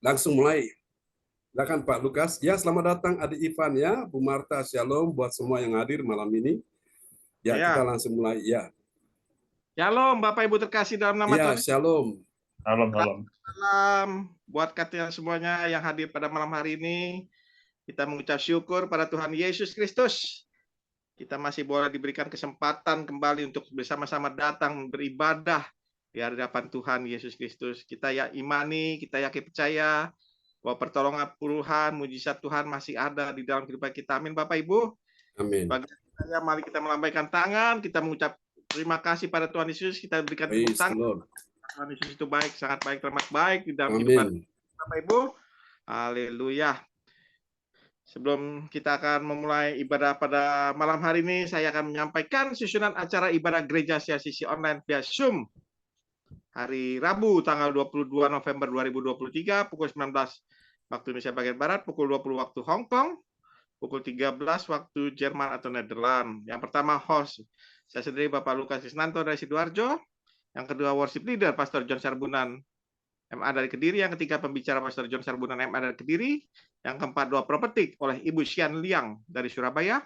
langsung mulai. Silakan Pak Lukas. Ya, selamat datang Adik Ivan ya, Bu Marta, Shalom buat semua yang hadir malam ini. Ya, kita langsung mulai ya. Shalom Bapak Ibu terkasih dalam nama Ya, Tuhan. Shalom. Salam buat kalian semuanya yang hadir pada malam hari ini. Kita mengucap syukur pada Tuhan Yesus Kristus. Kita masih boleh diberikan kesempatan kembali untuk bersama-sama datang beribadah di hadapan Tuhan Yesus Kristus. Kita ya imani, kita yakin percaya bahwa pertolongan Tuhan, mujizat Tuhan masih ada di dalam kehidupan kita. Amin Bapak Ibu. Amin. Bagi saya, mari kita melambaikan tangan, kita mengucap terima kasih pada Tuhan Yesus. Kita berikan tepuk tangan. Tuhan Yesus itu baik, sangat baik, termasuk baik di dalam kehidupan Bapak Ibu. Haleluya. Sebelum kita akan memulai ibadah pada malam hari ini, saya akan menyampaikan susunan acara ibadah gereja CLCC online via Zoom. Hari Rabu tanggal 22 November 2023 pukul 19 waktu Indonesia bagian Barat, pukul 20 waktu Hong Kong, pukul 13 waktu Jerman atau Nederland. Yang pertama host, saya sendiri Bapak Lukas Krisnanto dari Sidoarjo. Yang kedua worship leader Pastor John Sarbunan MA dari Kediri. Yang ketiga pembicara Pastor John Sarbunan MA dari Kediri. Yang keempat doa prophetik oleh Ibu Sian Liang dari Surabaya.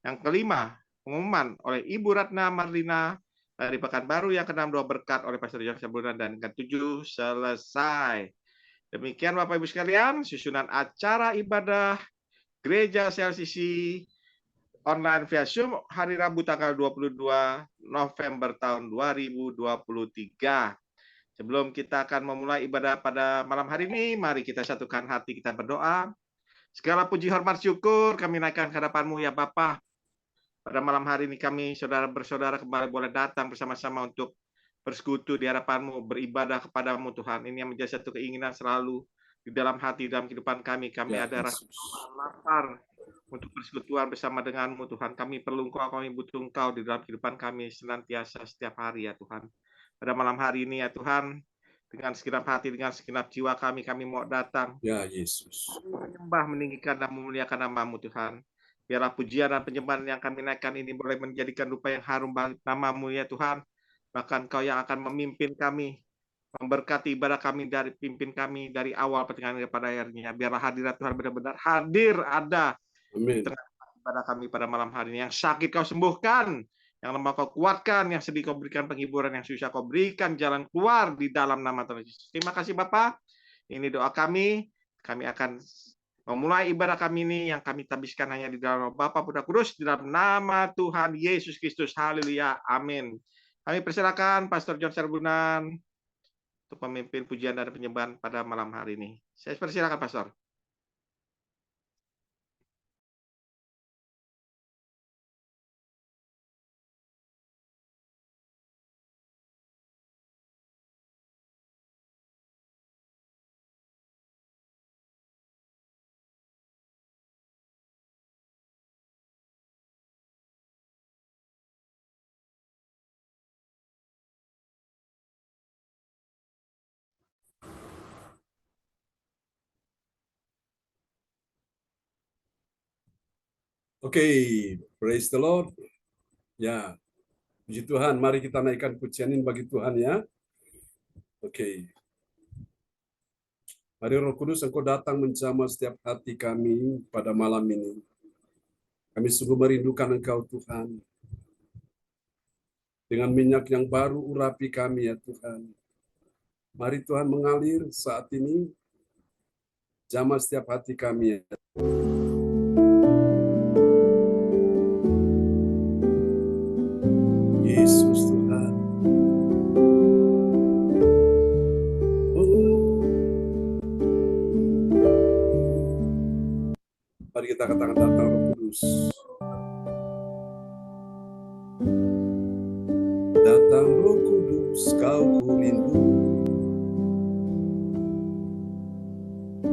Yang kelima pengumuman oleh Ibu Ratna Marlina dari Pekanbaru. Yang keenam doa berkat oleh Pastor John Sarbunan. Dan yang ketujuh selesai. Demikian Bapak Ibu sekalian susunan acara ibadah Gereja CLCC online via Zoom hari Rabu tanggal 22 November tahun 2023. Sebelum kita akan memulai ibadah pada malam hari ini, mari kita satukan hati, kita berdoa. Segala puji hormat syukur kami naikkan ke hadapan-Mu ya Bapa. Pada malam hari ini kami saudara bersaudara kembali boleh datang bersama-sama untuk bersekutu di hadapan-Mu, beribadah kepada-Mu Tuhan. Ini yang menjadi satu keinginan selalu di dalam hati, dalam kehidupan kami. Kami ada rasa lapar untuk persekutuan bersama dengan-Mu Tuhan. Kami perlu Engkau, kami butuh Engkau di dalam kehidupan kami senantiasa setiap hari ya Tuhan. Pada malam hari ini ya Tuhan, dengan segenap hati, dengan segenap jiwa kami mau datang. Ya Yesus. Menyembah, meninggikan dan memuliakan nama-Mu Tuhan. Biarlah pujian dan penyembahan yang kami naikkan ini boleh menjadikan rupa yang harum bagi nama-Mu ya Tuhan. Bahkan Kau yang akan memimpin kami, memberkati ibadah kami, dari pimpin kami dari awal pertengahan kepada akhirnya. Biarlah hadirat Tuhan benar-benar hadir ada di tengah ibadah kami pada malam hari ini. Yang sakit Kau sembuhkan, yang lemah Kau kuatkan, yang sedih Kau berikan penghiburan, yang susah Kau berikan jalan keluar di dalam nama Tuhan Yesus. Terima kasih Bapa. Ini doa kami. Kami akan memulai ibadah kami ini yang kami tabiskan hanya di dalam Bapa Putra Kudus, di dalam nama Tuhan Yesus Kristus. Haleluya. Amin. Kami persilakan Pastor John Sarbunan untuk memimpin pujian dan penyembahan pada malam hari ini. Saya persilakan Pastor. Oke, praise the Lord. Ya, puji Tuhan. Mari kita naikkan pujian ini bagi Tuhan ya. Oke. Mari Roh Kudus Engkau datang menjamah setiap hati kami pada malam ini. Kami sungguh merindukan Engkau Tuhan. Dengan minyak yang baru urapi kami ya Tuhan. Mari Tuhan mengalir saat ini. Jamah setiap hati kami ya. Yesus Tuhan. Mari kita katakan datang Roh Kudus. Datang Roh Kudus, Kau kurindu.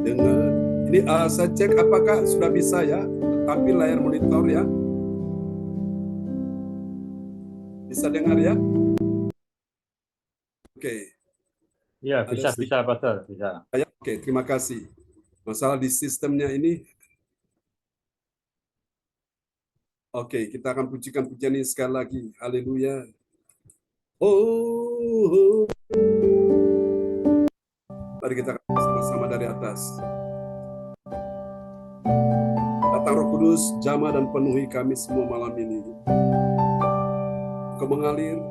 Dengan ini saya cek apakah sudah bisa ya tampil layar monitor ya. Bisa dengar ya? Oke. Ya, bisa Pastor, bisa. Oke, terima kasih. Masalah di sistemnya ini. Oke, kita akan pujikan pujian ini sekali lagi. Haleluya. Oh. Mari kita sama sama-sama dari atas. Datang Roh Kudus, jamah dan penuhi kami semua malam ini. Kau mengalir,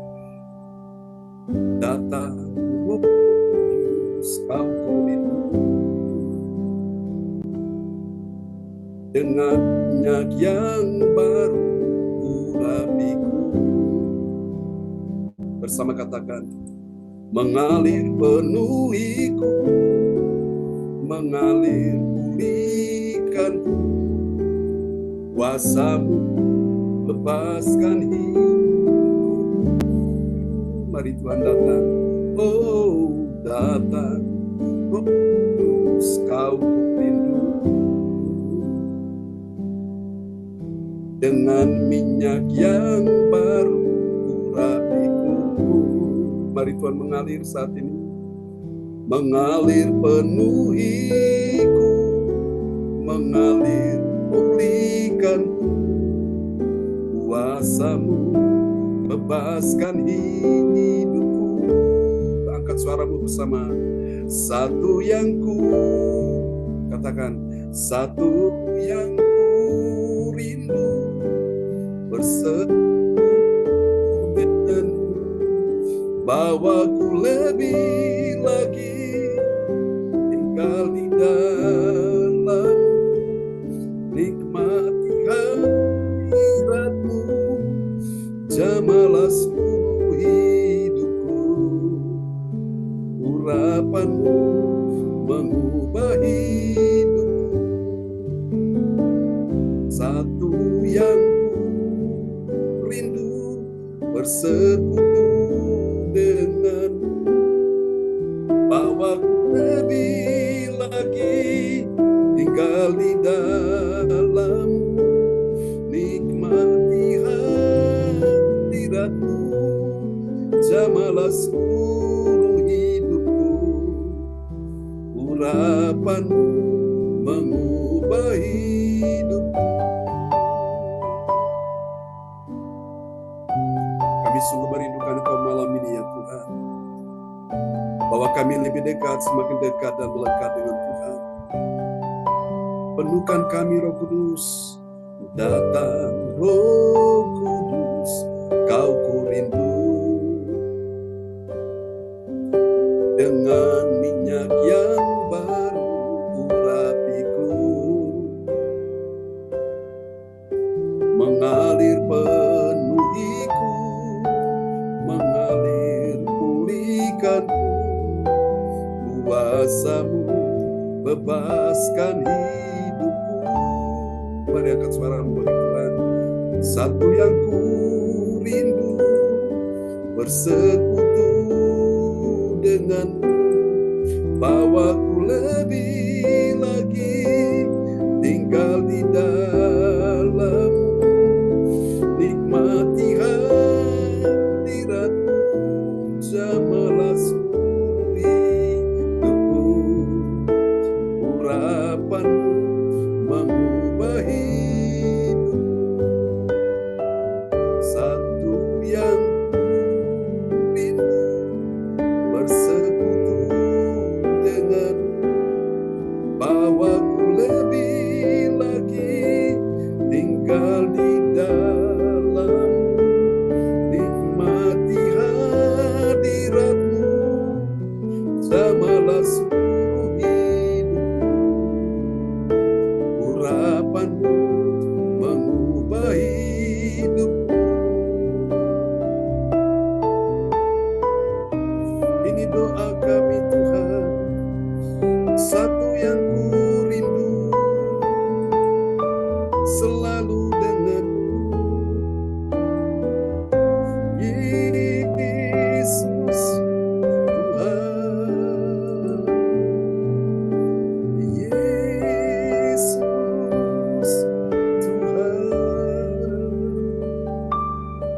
datang Roh Kudus, kau rindu dengan minyak yang baru urapiku. Bersama katakan, mengalir penuhiku, mengalir pulihkanku, kuasa-Mu lepaskan hidupku. Mari Tuhan datang, oh datang, Roh Kudus kau rindu dengan minyak yang baru urapiku. Mari Tuhan mengalir saat ini, mengalir penuhiku, mengalir pulihkanku, kuasa-Mu bebaskan hidupku. Angkat suaramu bersama. Satu yang ku katakan, satu yang ku rindu bersekutu denganmu, bawaku lebih lagi tinggal di dalam, nikmati hadirat-Mu, jamalah seluruh hidupku. Urapan-Mu mengubah hidupku. Satu yang ku rindu bersekutu denganmu, bawaku lebih lagi tinggal di dalam-Mu, nikmati hadirat-Mu, jamalah seluruh hidupku. Urapan-Mu mengubah hidupku. Kami sungguh merindukan Engkau malam ini ya Tuhan, bahwa kami lebih dekat, semakin dekat dan melekat dengan Tuhan. Penuhkan kami Roh Kudus, datang Roh Kudus, kau ku rindu dengan minyak yang baru urapiku, mengalir penuhiku, mengalir pulihkanku, kuasa-Mu bebaskan hidupku. Mari angkat suaramu bagi Tuhan. Satu yang ku rindu bersekutu denganmu, bawaku lebih lagi tinggal di dalam, nikmati hadirat-Mu, jamalah seluruh hidupku. Urapan-Mu mengubah hidupku. Satu yang rindu bersekutu denganmu, bawaku lebih lagi tinggal di dalam, nikmati hadirat-Mu, jamalah seluruh hidupku. Urapan-Mu mengubah hidupku. Ini doa kami Tuhan, satu yang ku rindu selalu denganmu, Yesus Tuhan, Yesus Tuhan.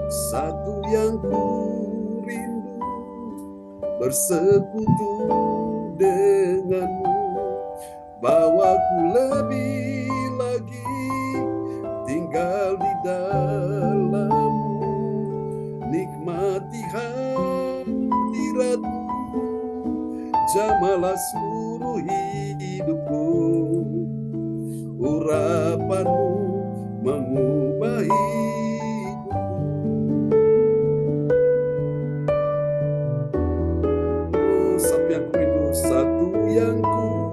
Satu yang ku rindu bersekutu denganmu, bawaku lebih lagi tinggal di dalam-Mu, nikmati hadirat-Mu, jamalah seluruh seluruh hidupku. Urapanmu mengubah hidupku. Satu yang ku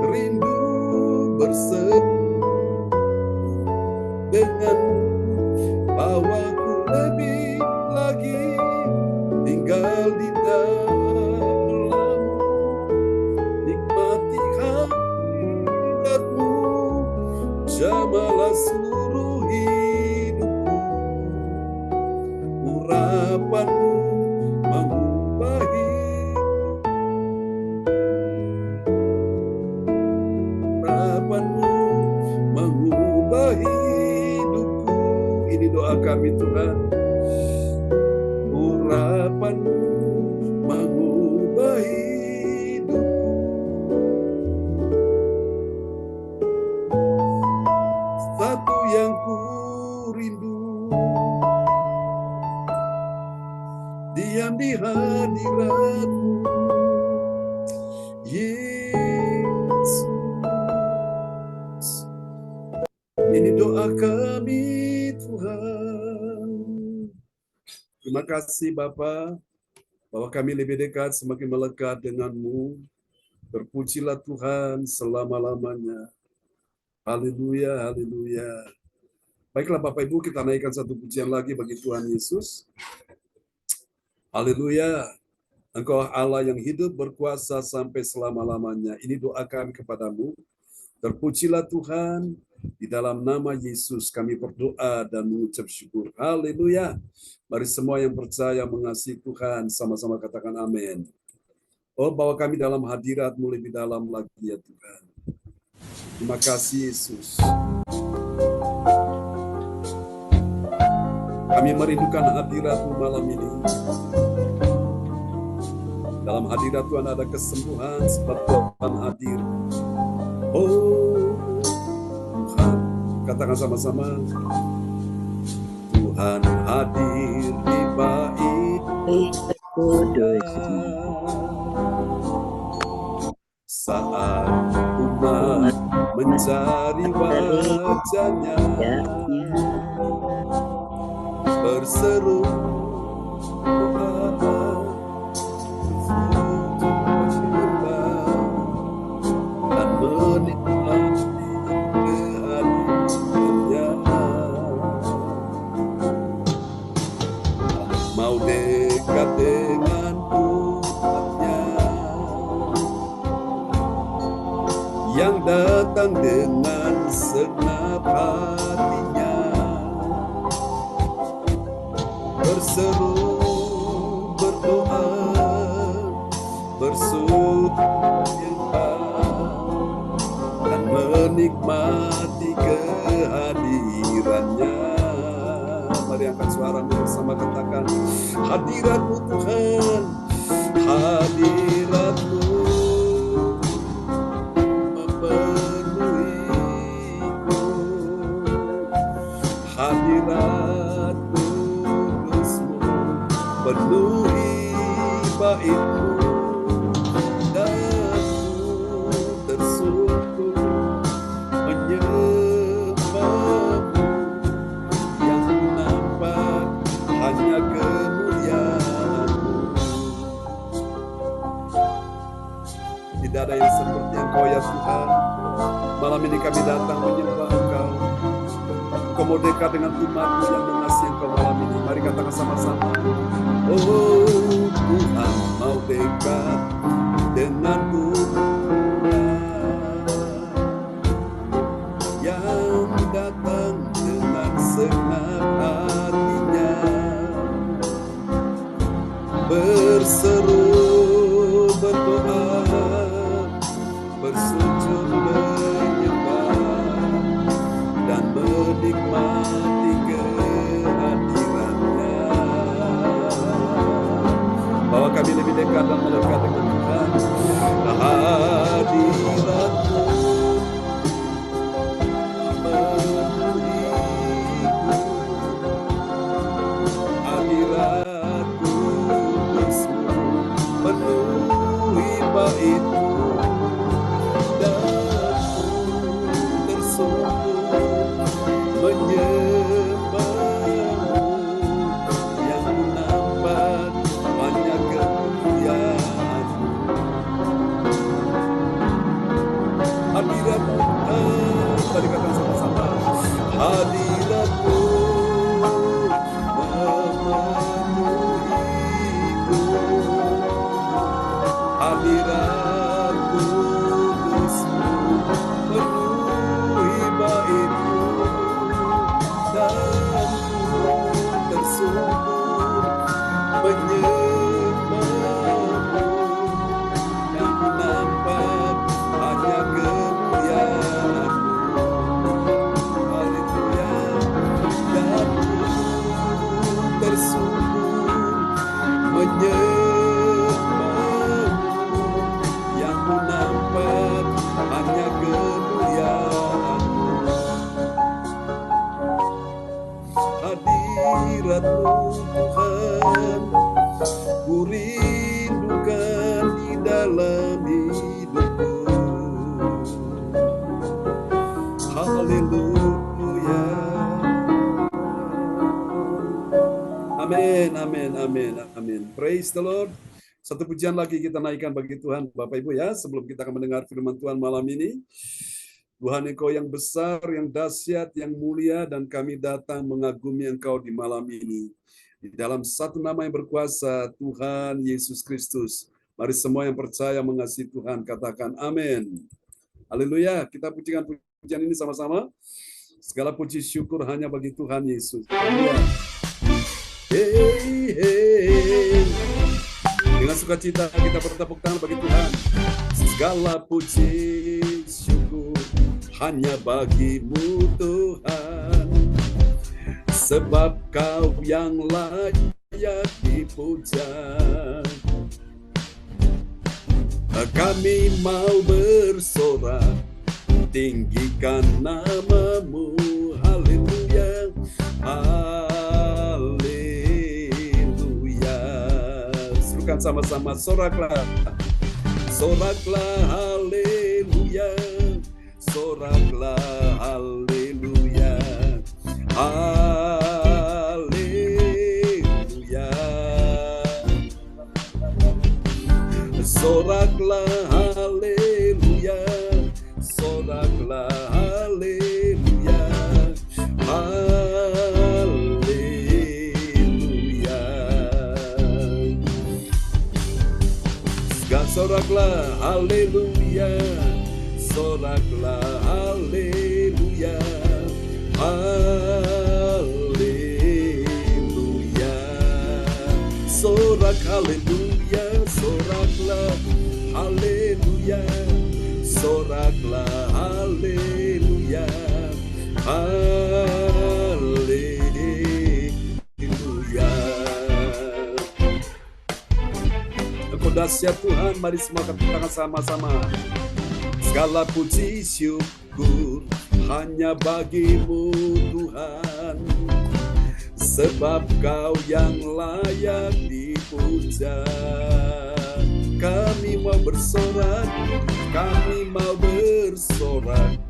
rindu bersama denganmu, bawaku lebih lagi tinggal di dalammu, nikmati hadiratmu, jamalah seluruh hidupku. Urapanmu mengubah hidupku, urapanmu mengubah hidupku. Ini doa kami Tuhan. Urapanmu mengubah hidupku. Satu yang ku rindu, diam di hadiratmu, Yesus. Ini doa kami Tuhan. Terima kasih Bapa, bahwa kami lebih dekat, semakin melekat denganmu. Terpujilah Tuhan selama-lamanya. Haleluya, haleluya. Baiklah Bapak Ibu, kita naikkan satu pujian lagi bagi Tuhan Yesus. Haleluya. Engkau Allah yang hidup berkuasa sampai selama-lamanya. Ini doa kami kepadamu. Terpujilah Tuhan. Di dalam nama Yesus kami berdoa dan mengucap syukur. Haleluya. Mari semua yang percaya mengasihi Tuhan sama-sama katakan amin. Oh, bawa kami dalam hadirat-Mu lebih dalam lagi ya Tuhan. Terima kasih Yesus. Kami merindukan hadirat-Mu malam ini. Dalam hadirat Tuhan ada kesembuhan sebab Tuhan hadir. Oh Tuhan, katakan sama-sama. Tuhan hadir di bait saat umat mencari wajahnya, berseru doa, dan menikmati kehadirannya. Mau dekat dengan umatnya yang datang dengan segenap hatinya, berseru, berdoa, bersujud dan menikmati kehadirannya. Mari angkat suaramu bersama, katakan hadirat-Mu Tuhan, hadirat-Mu memenuhiku, hadirat kudus-Mu penuhi bait-Mu, dan ku tersungkur menyembah-Mu, yang nampak hanya kemuliaan-Mu. Tidak ada yang seperti Engkau ya Tuhan. Malam ini kami datang menyembah Engkau. Engkau mau dekat dengan umat-Mu yang mengasihi Engkau malam ini. Mari katakan sama-sama. Oh Tuhan mau dekat dengan umat yang datang dengan segenap hatinya, berseru, berdoa, bersujud menyembah dan menikmati kehadirannya. Bahwa kami lebih dekat dan melekat dengan Tuhan. Amin, amin. Praise the Lord. Satu pujian lagi kita naikkan bagi Tuhan, Bapak Ibu ya, sebelum kita akan mendengar firman Tuhan malam ini. Tuhan, Engkau yang besar, yang dahsyat, yang mulia, dan kami datang mengagumi Engkau di malam ini. Di dalam satu nama yang berkuasa, Tuhan Yesus Kristus. Mari semua yang percaya mengasihi Tuhan, katakan amin. Haleluya, kita pujikan pujian ini sama-sama. Segala puji syukur hanya bagi Tuhan Yesus. Haleluya. Hey, hey. Dengan sukacita kita bertepuk tangan bagi Tuhan. Segala puji syukur hanya bagimu Tuhan, sebab Kau yang layak dipuja. Kami mau bersorak, tinggikan nama-Mu. Haleluya, haleluya. Serukan sama-sama, soraklah, soraklah, haleluya, soraklah, haleluya, haleluya. Soraklah, haleluya, soraklah, haleluya, haleluya. Soraklah, haleluya, soraklah, haleluya, haleluya. Sorak, haleluya, soraklah, haleluya, soraklah, haleluya, haleluya. Engkau dahsyat Tuhan, mari semua katakan sama-sama. Segala puji syukur hanya bagimu Tuhan, sebab Kau yang layak dipuja. Kami mau bersorak, kami mau bersorak,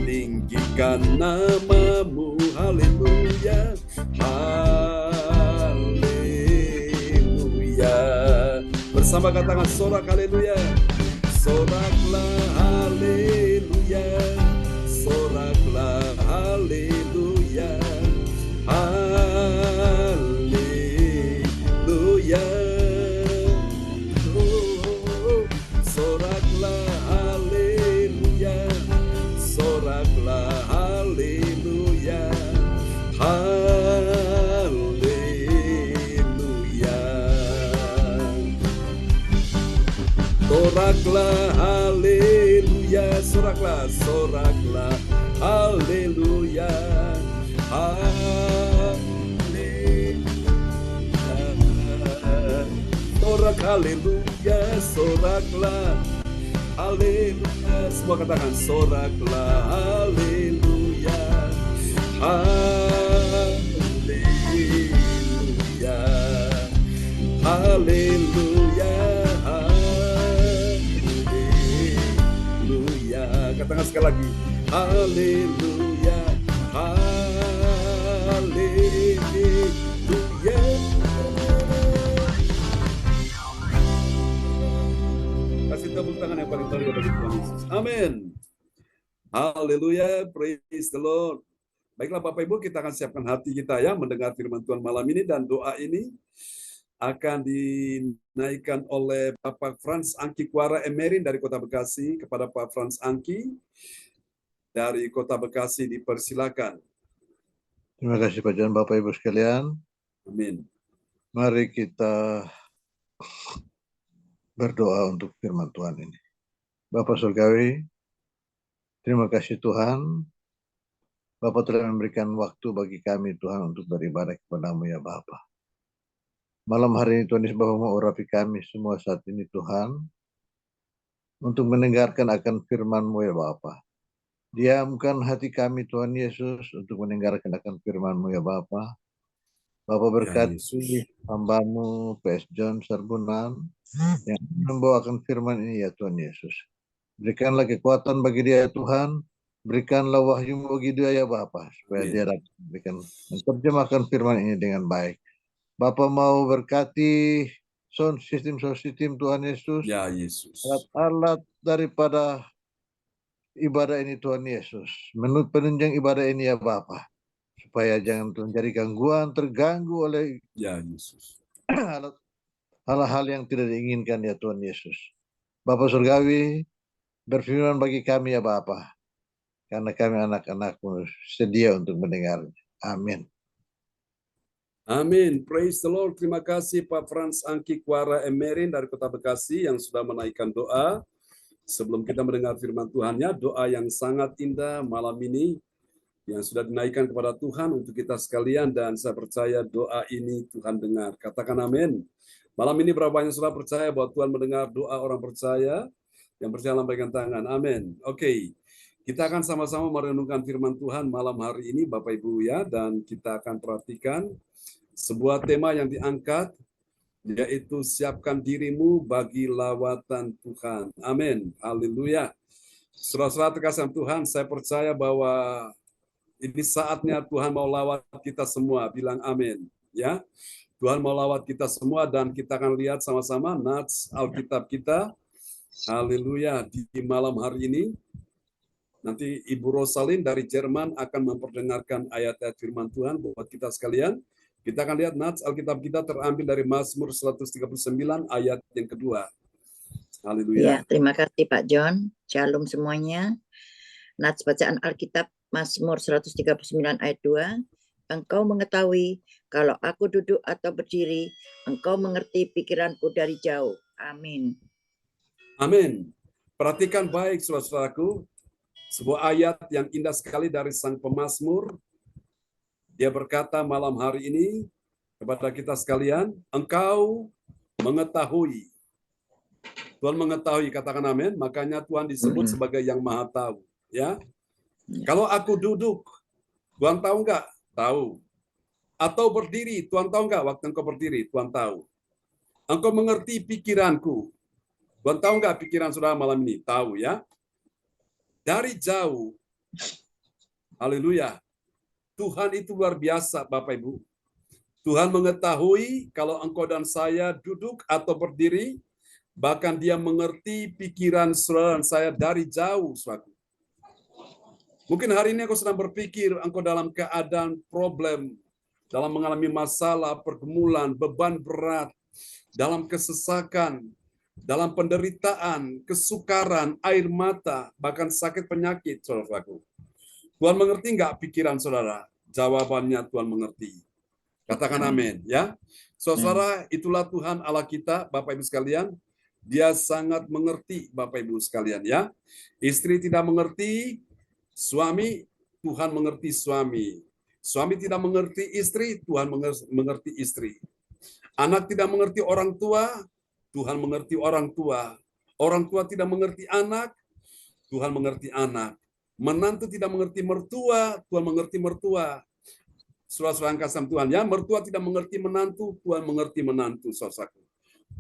tinggikan nama-Mu. Haleluya, haleluya. Bersama katakan sorak, haleluya, soraklah, haleluya, soraklah, haleluya, haleluya. Oh, soraklah, haleluya, soraklah, haleluya, haleluya. Soraklah, haleluya, soraklah, soraklah, haleluya, haleluya. Sorak, haleluya, soraklah, haleluya. Semua katakan soraklah, haleluya, haleluya, haleluya, haleluya. Katakan sekali lagi, haleluya, haleluya. Kasih tepuk tangan yang paling meriah bagi Tuhan Yesus. Amin. Haleluya, praise the Lord. Baiklah Bapak Ibu, kita akan siapkan hati kita ya mendengar firman Tuhan malam ini, dan doa ini akan dinaikkan oleh Bapak Frans Angki Kuara Emerin dari Kota Bekasi. Kepada Pak Frans Angki dari Kota Bekasi, dipersilakan. Terima kasih Pak John, Bapak Ibu sekalian. Amin. Mari kita berdoa untuk firman Tuhan ini. Bapak Surgawi, terima kasih Tuhan. Bapak telah memberikan waktu bagi kami Tuhan untuk beribadah kepada-Mu ya Bapak. Malam hari ini Tuhan Yesus Bapak mau urapi kami semua saat ini Tuhan, untuk mendengarkan akan firman-Mu ya Bapak. Diamkan hati kami Tuhan Yesus untuk mendengarkan akan firman-Mu ya Bapak. Bapak berkati hamba-Mu PS John Sarbunan yang membawakan firman ini ya Tuhan Yesus. Berikanlah kekuatan bagi dia ya Tuhan. Berikanlah wahyu bagi dia ya Bapak, supaya dia dapat menerjemahkan firman ini dengan baik. Bapak mau berkati sound system Tuhan Yesus. Ya Yesus. Alat-alat daripada ibadah ini Tuhan Yesus. Menurut penunjang ibadah ini ya Bapak. Supaya jangan terjadi gangguan, terganggu oleh Ya Yesus. hal-hal yang tidak diinginkan ya Tuhan Yesus. Bapak Surgawi, berfirman bagi kami ya Bapak. Karena kami anak-anak-Mu sedia untuk mendengar. Amin. Amin. Praise the Lord. Terima kasih Pak Frans Angki Kuara Emerin dari Kota Bekasi yang sudah menaikkan doa. Sebelum kita mendengar firman Tuhannya, doa yang sangat indah malam ini yang sudah dinaikkan kepada Tuhan untuk kita sekalian, dan saya percaya doa ini Tuhan dengar. Katakan amin. Malam ini berapa banyak sudah percaya bahwa Tuhan mendengar doa orang percaya? Yang percaya lambaikan tangan. Amin. Oke. Kita akan sama-sama merenungkan firman Tuhan malam hari ini Bapak Ibu ya, dan kita akan perhatikan sebuah tema yang diangkat, yaitu siapkan dirimu bagi lawatan Tuhan. Amin. Haleluya. Saudara-saudara terkasih Tuhan, saya percaya bahwa ini saatnya Tuhan mau lawat kita semua. Bilang amin. Ya, Tuhan mau lawat kita semua, dan kita akan lihat sama-sama nats Alkitab kita. Haleluya. Di malam hari ini, nanti Ibu Rosalin dari Jerman akan memperdengarkan ayat-ayat firman Tuhan buat kita sekalian. Kita akan lihat nats Alkitab kita terambil dari Mazmur 139 ayat yang kedua. Haleluya. Ya, terima kasih Pak John. Shalom semuanya. Nats bacaan Alkitab Mazmur 139 ayat 2. Engkau mengetahui kalau aku duduk atau berdiri, engkau mengerti pikiranku dari jauh. Amin. Amin. Perhatikan baik saudara-saudaraku, sebuah ayat yang indah sekali dari sang pemazmur. Dia berkata malam hari ini kepada kita sekalian, engkau mengetahui. Tuhan mengetahui, katakan amin. Makanya Tuhan disebut sebagai yang maha tahu. Ya. Kalau aku duduk, Tuhan tahu enggak? Tahu. Atau berdiri, Tuhan tahu enggak waktu engkau berdiri? Tuhan tahu. Engkau mengerti pikiranku. Tuhan tahu enggak pikiran saudara malam ini? Tahu ya. Dari jauh. Haleluya. Tuhan itu luar biasa Bapak Ibu. Tuhan mengetahui kalau engkau dan saya duduk atau berdiri, bahkan dia mengerti pikiran saudara dan saya dari jauh. Saudara. Mungkin hari ini engkau sedang berpikir engkau dalam keadaan problem, dalam mengalami masalah, pergumulan, beban berat, dalam kesesakan, dalam penderitaan, kesukaran, air mata, bahkan sakit penyakit, saudaraku. Tuhan mengerti enggak pikiran saudara? Jawabannya Tuhan mengerti. Katakan amin, ya. Saudara, itulah Tuhan Allah kita, Bapak Ibu sekalian. Dia sangat mengerti, Bapak Ibu sekalian, ya. Istri tidak mengerti suami, Tuhan mengerti suami. Suami tidak mengerti istri, Tuhan mengerti istri. Anak tidak mengerti orang tua, Tuhan mengerti orang tua. Orang tua tidak mengerti anak, Tuhan mengerti anak. Menantu tidak mengerti mertua, Tuhan mengerti mertua. Saudara-saudara kasih Tuhan, ya, mertua tidak mengerti menantu, Tuhan mengerti menantu, saudaraku.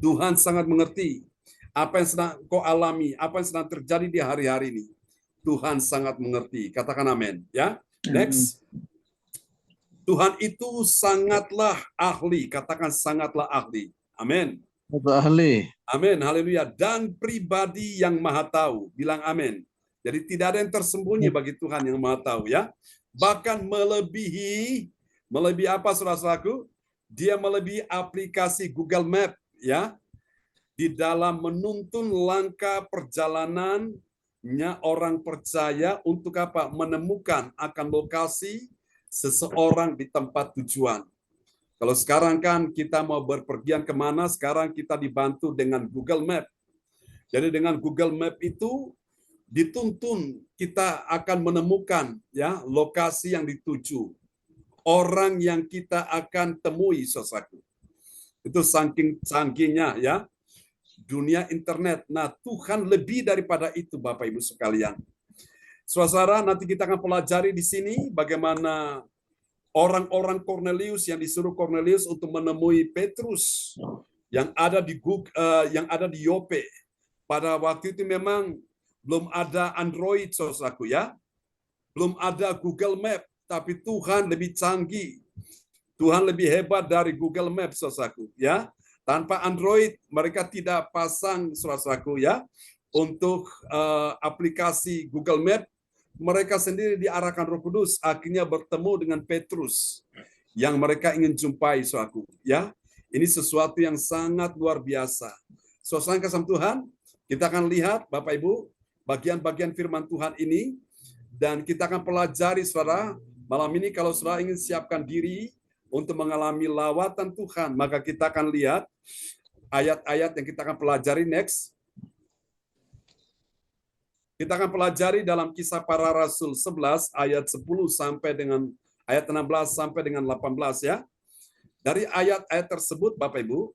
Tuhan sangat mengerti apa yang sedang kau alami, apa yang sedang terjadi di hari-hari ini. Tuhan sangat mengerti. Katakan amin, ya. Next. Tuhan itu sangatlah ahli. Katakan sangatlah ahli. Amin. Ahli. Amin. Haleluya. Dan pribadi yang maha tahu. Bilang amin. Jadi tidak ada yang tersembunyi bagi Tuhan yang maha tahu, ya. Bahkan melebihi apa saudara-saudaraku? Dia melebihi aplikasi Google Map, ya. Di dalam menuntun langkah perjalanannya orang percaya untuk apa? Menemukan akan lokasi seseorang di tempat tujuan. Kalau sekarang kan kita mau berpergian kemana, sekarang kita dibantu dengan Google Map. Jadi dengan Google Map itu dituntun kita akan menemukan ya lokasi yang dituju, orang yang kita akan temui, saudaraku. Itu saking canggihnya ya dunia internet. Nah, Tuhan lebih daripada itu, Bapak Ibu sekalian. Saudara, nanti kita akan pelajari di sini bagaimana orang-orang Cornelius yang disuruh Cornelius untuk menemui Petrus yang ada di Yope. Pada waktu itu memang belum ada Android, saudaraku ya. Belum ada Google Map, tapi Tuhan lebih canggih. Tuhan lebih hebat dari Google Maps, saudaraku, ya. Tanpa Android, mereka tidak pasang, saudaraku, ya, untuk aplikasi Google Map. Mereka sendiri diarahkan Roh Kudus, akhirnya bertemu dengan Petrus yang mereka ingin jumpai, saudaraku, ya. Ini sesuatu yang sangat luar biasa. Saudara kasih Tuhan, kita akan lihat, Bapak Ibu, bagian-bagian firman Tuhan ini, dan kita akan pelajari, saudara, malam ini kalau saudara ingin siapkan diri untuk mengalami lawatan Tuhan, maka kita akan lihat ayat-ayat yang kita akan pelajari next. Kita akan pelajari dalam Kisah Para Rasul 11 ayat 10 sampai dengan ayat 16 sampai dengan 18, ya. Dari ayat-ayat tersebut, Bapak Ibu,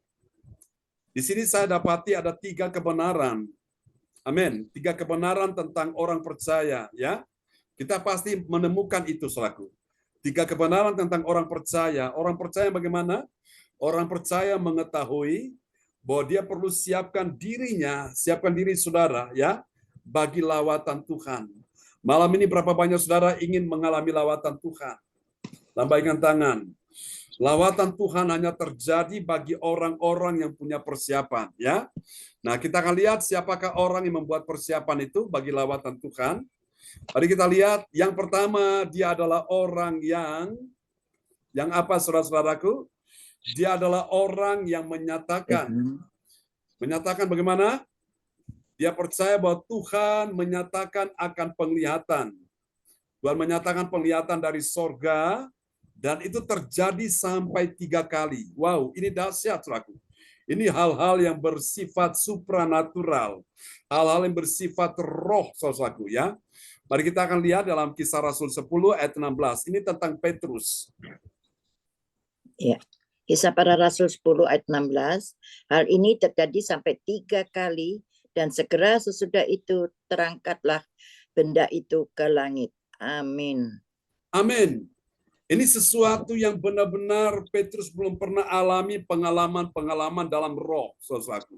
di sini saya dapati ada 3 kebenaran. Amin. 3 kebenaran tentang orang percaya, ya. Kita pasti menemukan itu, saudaraku. 3 kebenaran tentang orang percaya. Orang percaya bagaimana? Orang percaya mengetahui bahwa dia perlu siapkan dirinya, siapkan diri saudara, ya, bagi lawatan Tuhan. Malam ini berapa banyak saudara ingin mengalami lawatan Tuhan? Lambaikan tangan. Lawatan Tuhan hanya terjadi bagi orang-orang yang punya persiapan, ya. Nah, kita akan lihat siapakah orang yang membuat persiapan itu bagi lawatan Tuhan. Mari kita lihat, yang pertama, dia adalah orang yang apa, saudara-saudaraku? Dia adalah orang yang menyatakan bagaimana? Dia percaya bahwa Tuhan menyatakan akan penglihatan. Tuhan menyatakan penglihatan dari sorga, dan itu terjadi sampai 3 kali. Wow, ini dahsyat, saudaraku. Ini hal-hal yang bersifat supranatural. Hal-hal yang bersifat roh, saudaraku, ya. Mari kita akan lihat dalam Kisah Rasul 10 ayat 16. Ini tentang Petrus. Ya. Kisah Para Rasul 10 ayat 16. Hal ini terjadi sampai 3 kali, dan segera sesudah itu terangkatlah benda itu ke langit. Amin. Amin. Ini sesuatu yang benar-benar Petrus belum pernah alami, pengalaman-pengalaman dalam roh, saudaraku.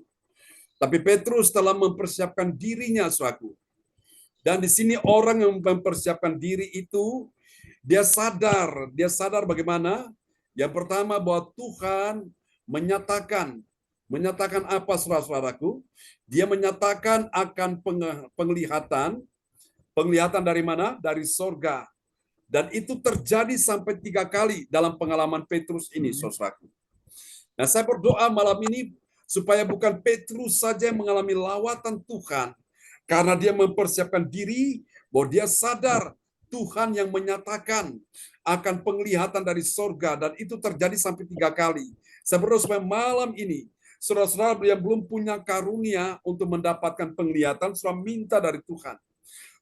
Tapi Petrus telah mempersiapkan dirinya, saudaraku. Dan di sini orang yang mempersiapkan diri itu, dia sadar bagaimana? Yang pertama, bahwa Tuhan menyatakan apa, saudara-saudaraku? Dia menyatakan akan penglihatan dari mana? Dari sorga. Dan itu terjadi sampai 3 kali dalam pengalaman Petrus ini, saudaraku. Nah, saya berdoa malam ini supaya bukan Petrus saja yang mengalami lawatan Tuhan, karena dia mempersiapkan diri bahwa dia sadar Tuhan yang menyatakan akan penglihatan dari sorga, dan itu terjadi sampai 3 kali. Saya berdoa supaya malam ini, saudara-saudara yang belum punya karunia untuk mendapatkan penglihatan, saudara minta dari Tuhan.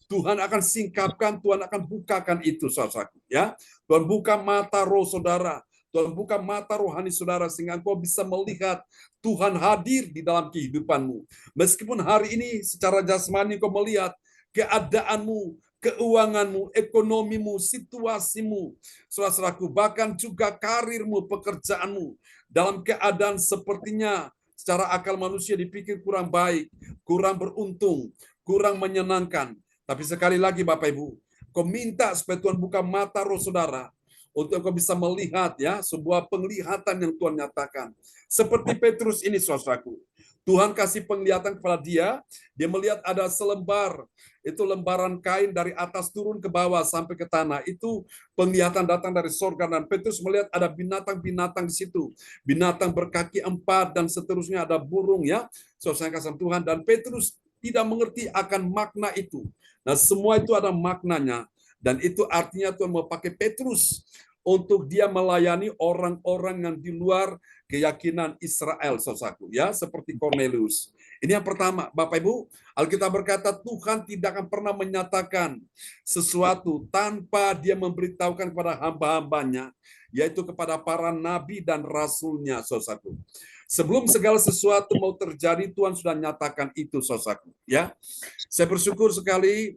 Tuhan akan singkapkan, Tuhan akan bukakan itu, saudaraku, ya. Tuhan buka mata roh saudara, Tuhan buka mata rohani saudara, sehingga engkau bisa melihat Tuhan hadir di dalam kehidupanmu. Meskipun hari ini secara jasmani engkau melihat keadaanmu, keuanganmu, ekonomimu, situasimu, saudaraku, bahkan juga karirmu, pekerjaanmu, dalam keadaan sepertinya secara akal manusia dipikir kurang baik, kurang beruntung, kurang menyenangkan. Tapi sekali lagi Bapak Ibu, kau minta supaya Tuhan buka mata roh saudara, untuk kau bisa melihat, ya, sebuah penglihatan yang Tuhan nyatakan. Seperti Petrus ini, saudaraku. Tuhan kasih penglihatan kepada dia melihat ada selembar, itu lembaran kain dari atas turun ke bawah sampai ke tanah. Itu penglihatan datang dari sorga, dan Petrus melihat ada binatang-binatang di situ. Binatang berkaki 4 dan seterusnya, ada burung, ya. Saudara kasih Tuhan, dan Petrus tidak mengerti akan makna itu. Nah, semua itu ada maknanya, dan itu artinya Tuhan mau pakai Petrus untuk dia melayani orang-orang yang di luar keyakinan Israel, saudaraku, ya, seperti Cornelius. Ini yang pertama, Bapak Ibu. Alkitab berkata Tuhan tidak akan pernah menyatakan sesuatu tanpa dia memberitahukan kepada hamba-hambanya, yaitu kepada para nabi dan rasulnya, saudaraku. Sebelum segala sesuatu mau terjadi, Tuhan sudah nyatakan itu, saudaraku, ya. Saya bersyukur sekali,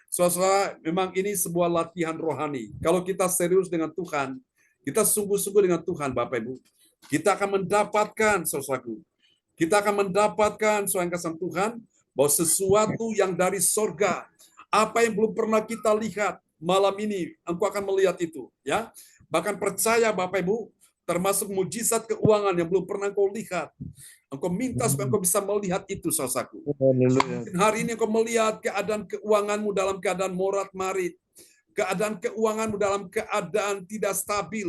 saudara, memang ini sebuah latihan rohani. Kalau kita serius dengan Tuhan, kita sungguh-sungguh dengan Tuhan, Bapak Ibu, kita akan mendapatkan, saudaraku, kita akan mendapatkan, saudara yang kasih Tuhan, bahwa sesuatu yang dari sorga, apa yang belum pernah kita lihat, malam ini engkau akan melihat itu, ya. bahkan percaya Bapak Ibu, termasuk mujizat keuangan yang belum pernah engkau lihat. Engkau minta supaya engkau bisa melihat itu, saudaraku. Mungkin hari ini engkau melihat keadaan keuanganmu dalam keadaan morat-marit, keadaan keuanganmu dalam keadaan tidak stabil,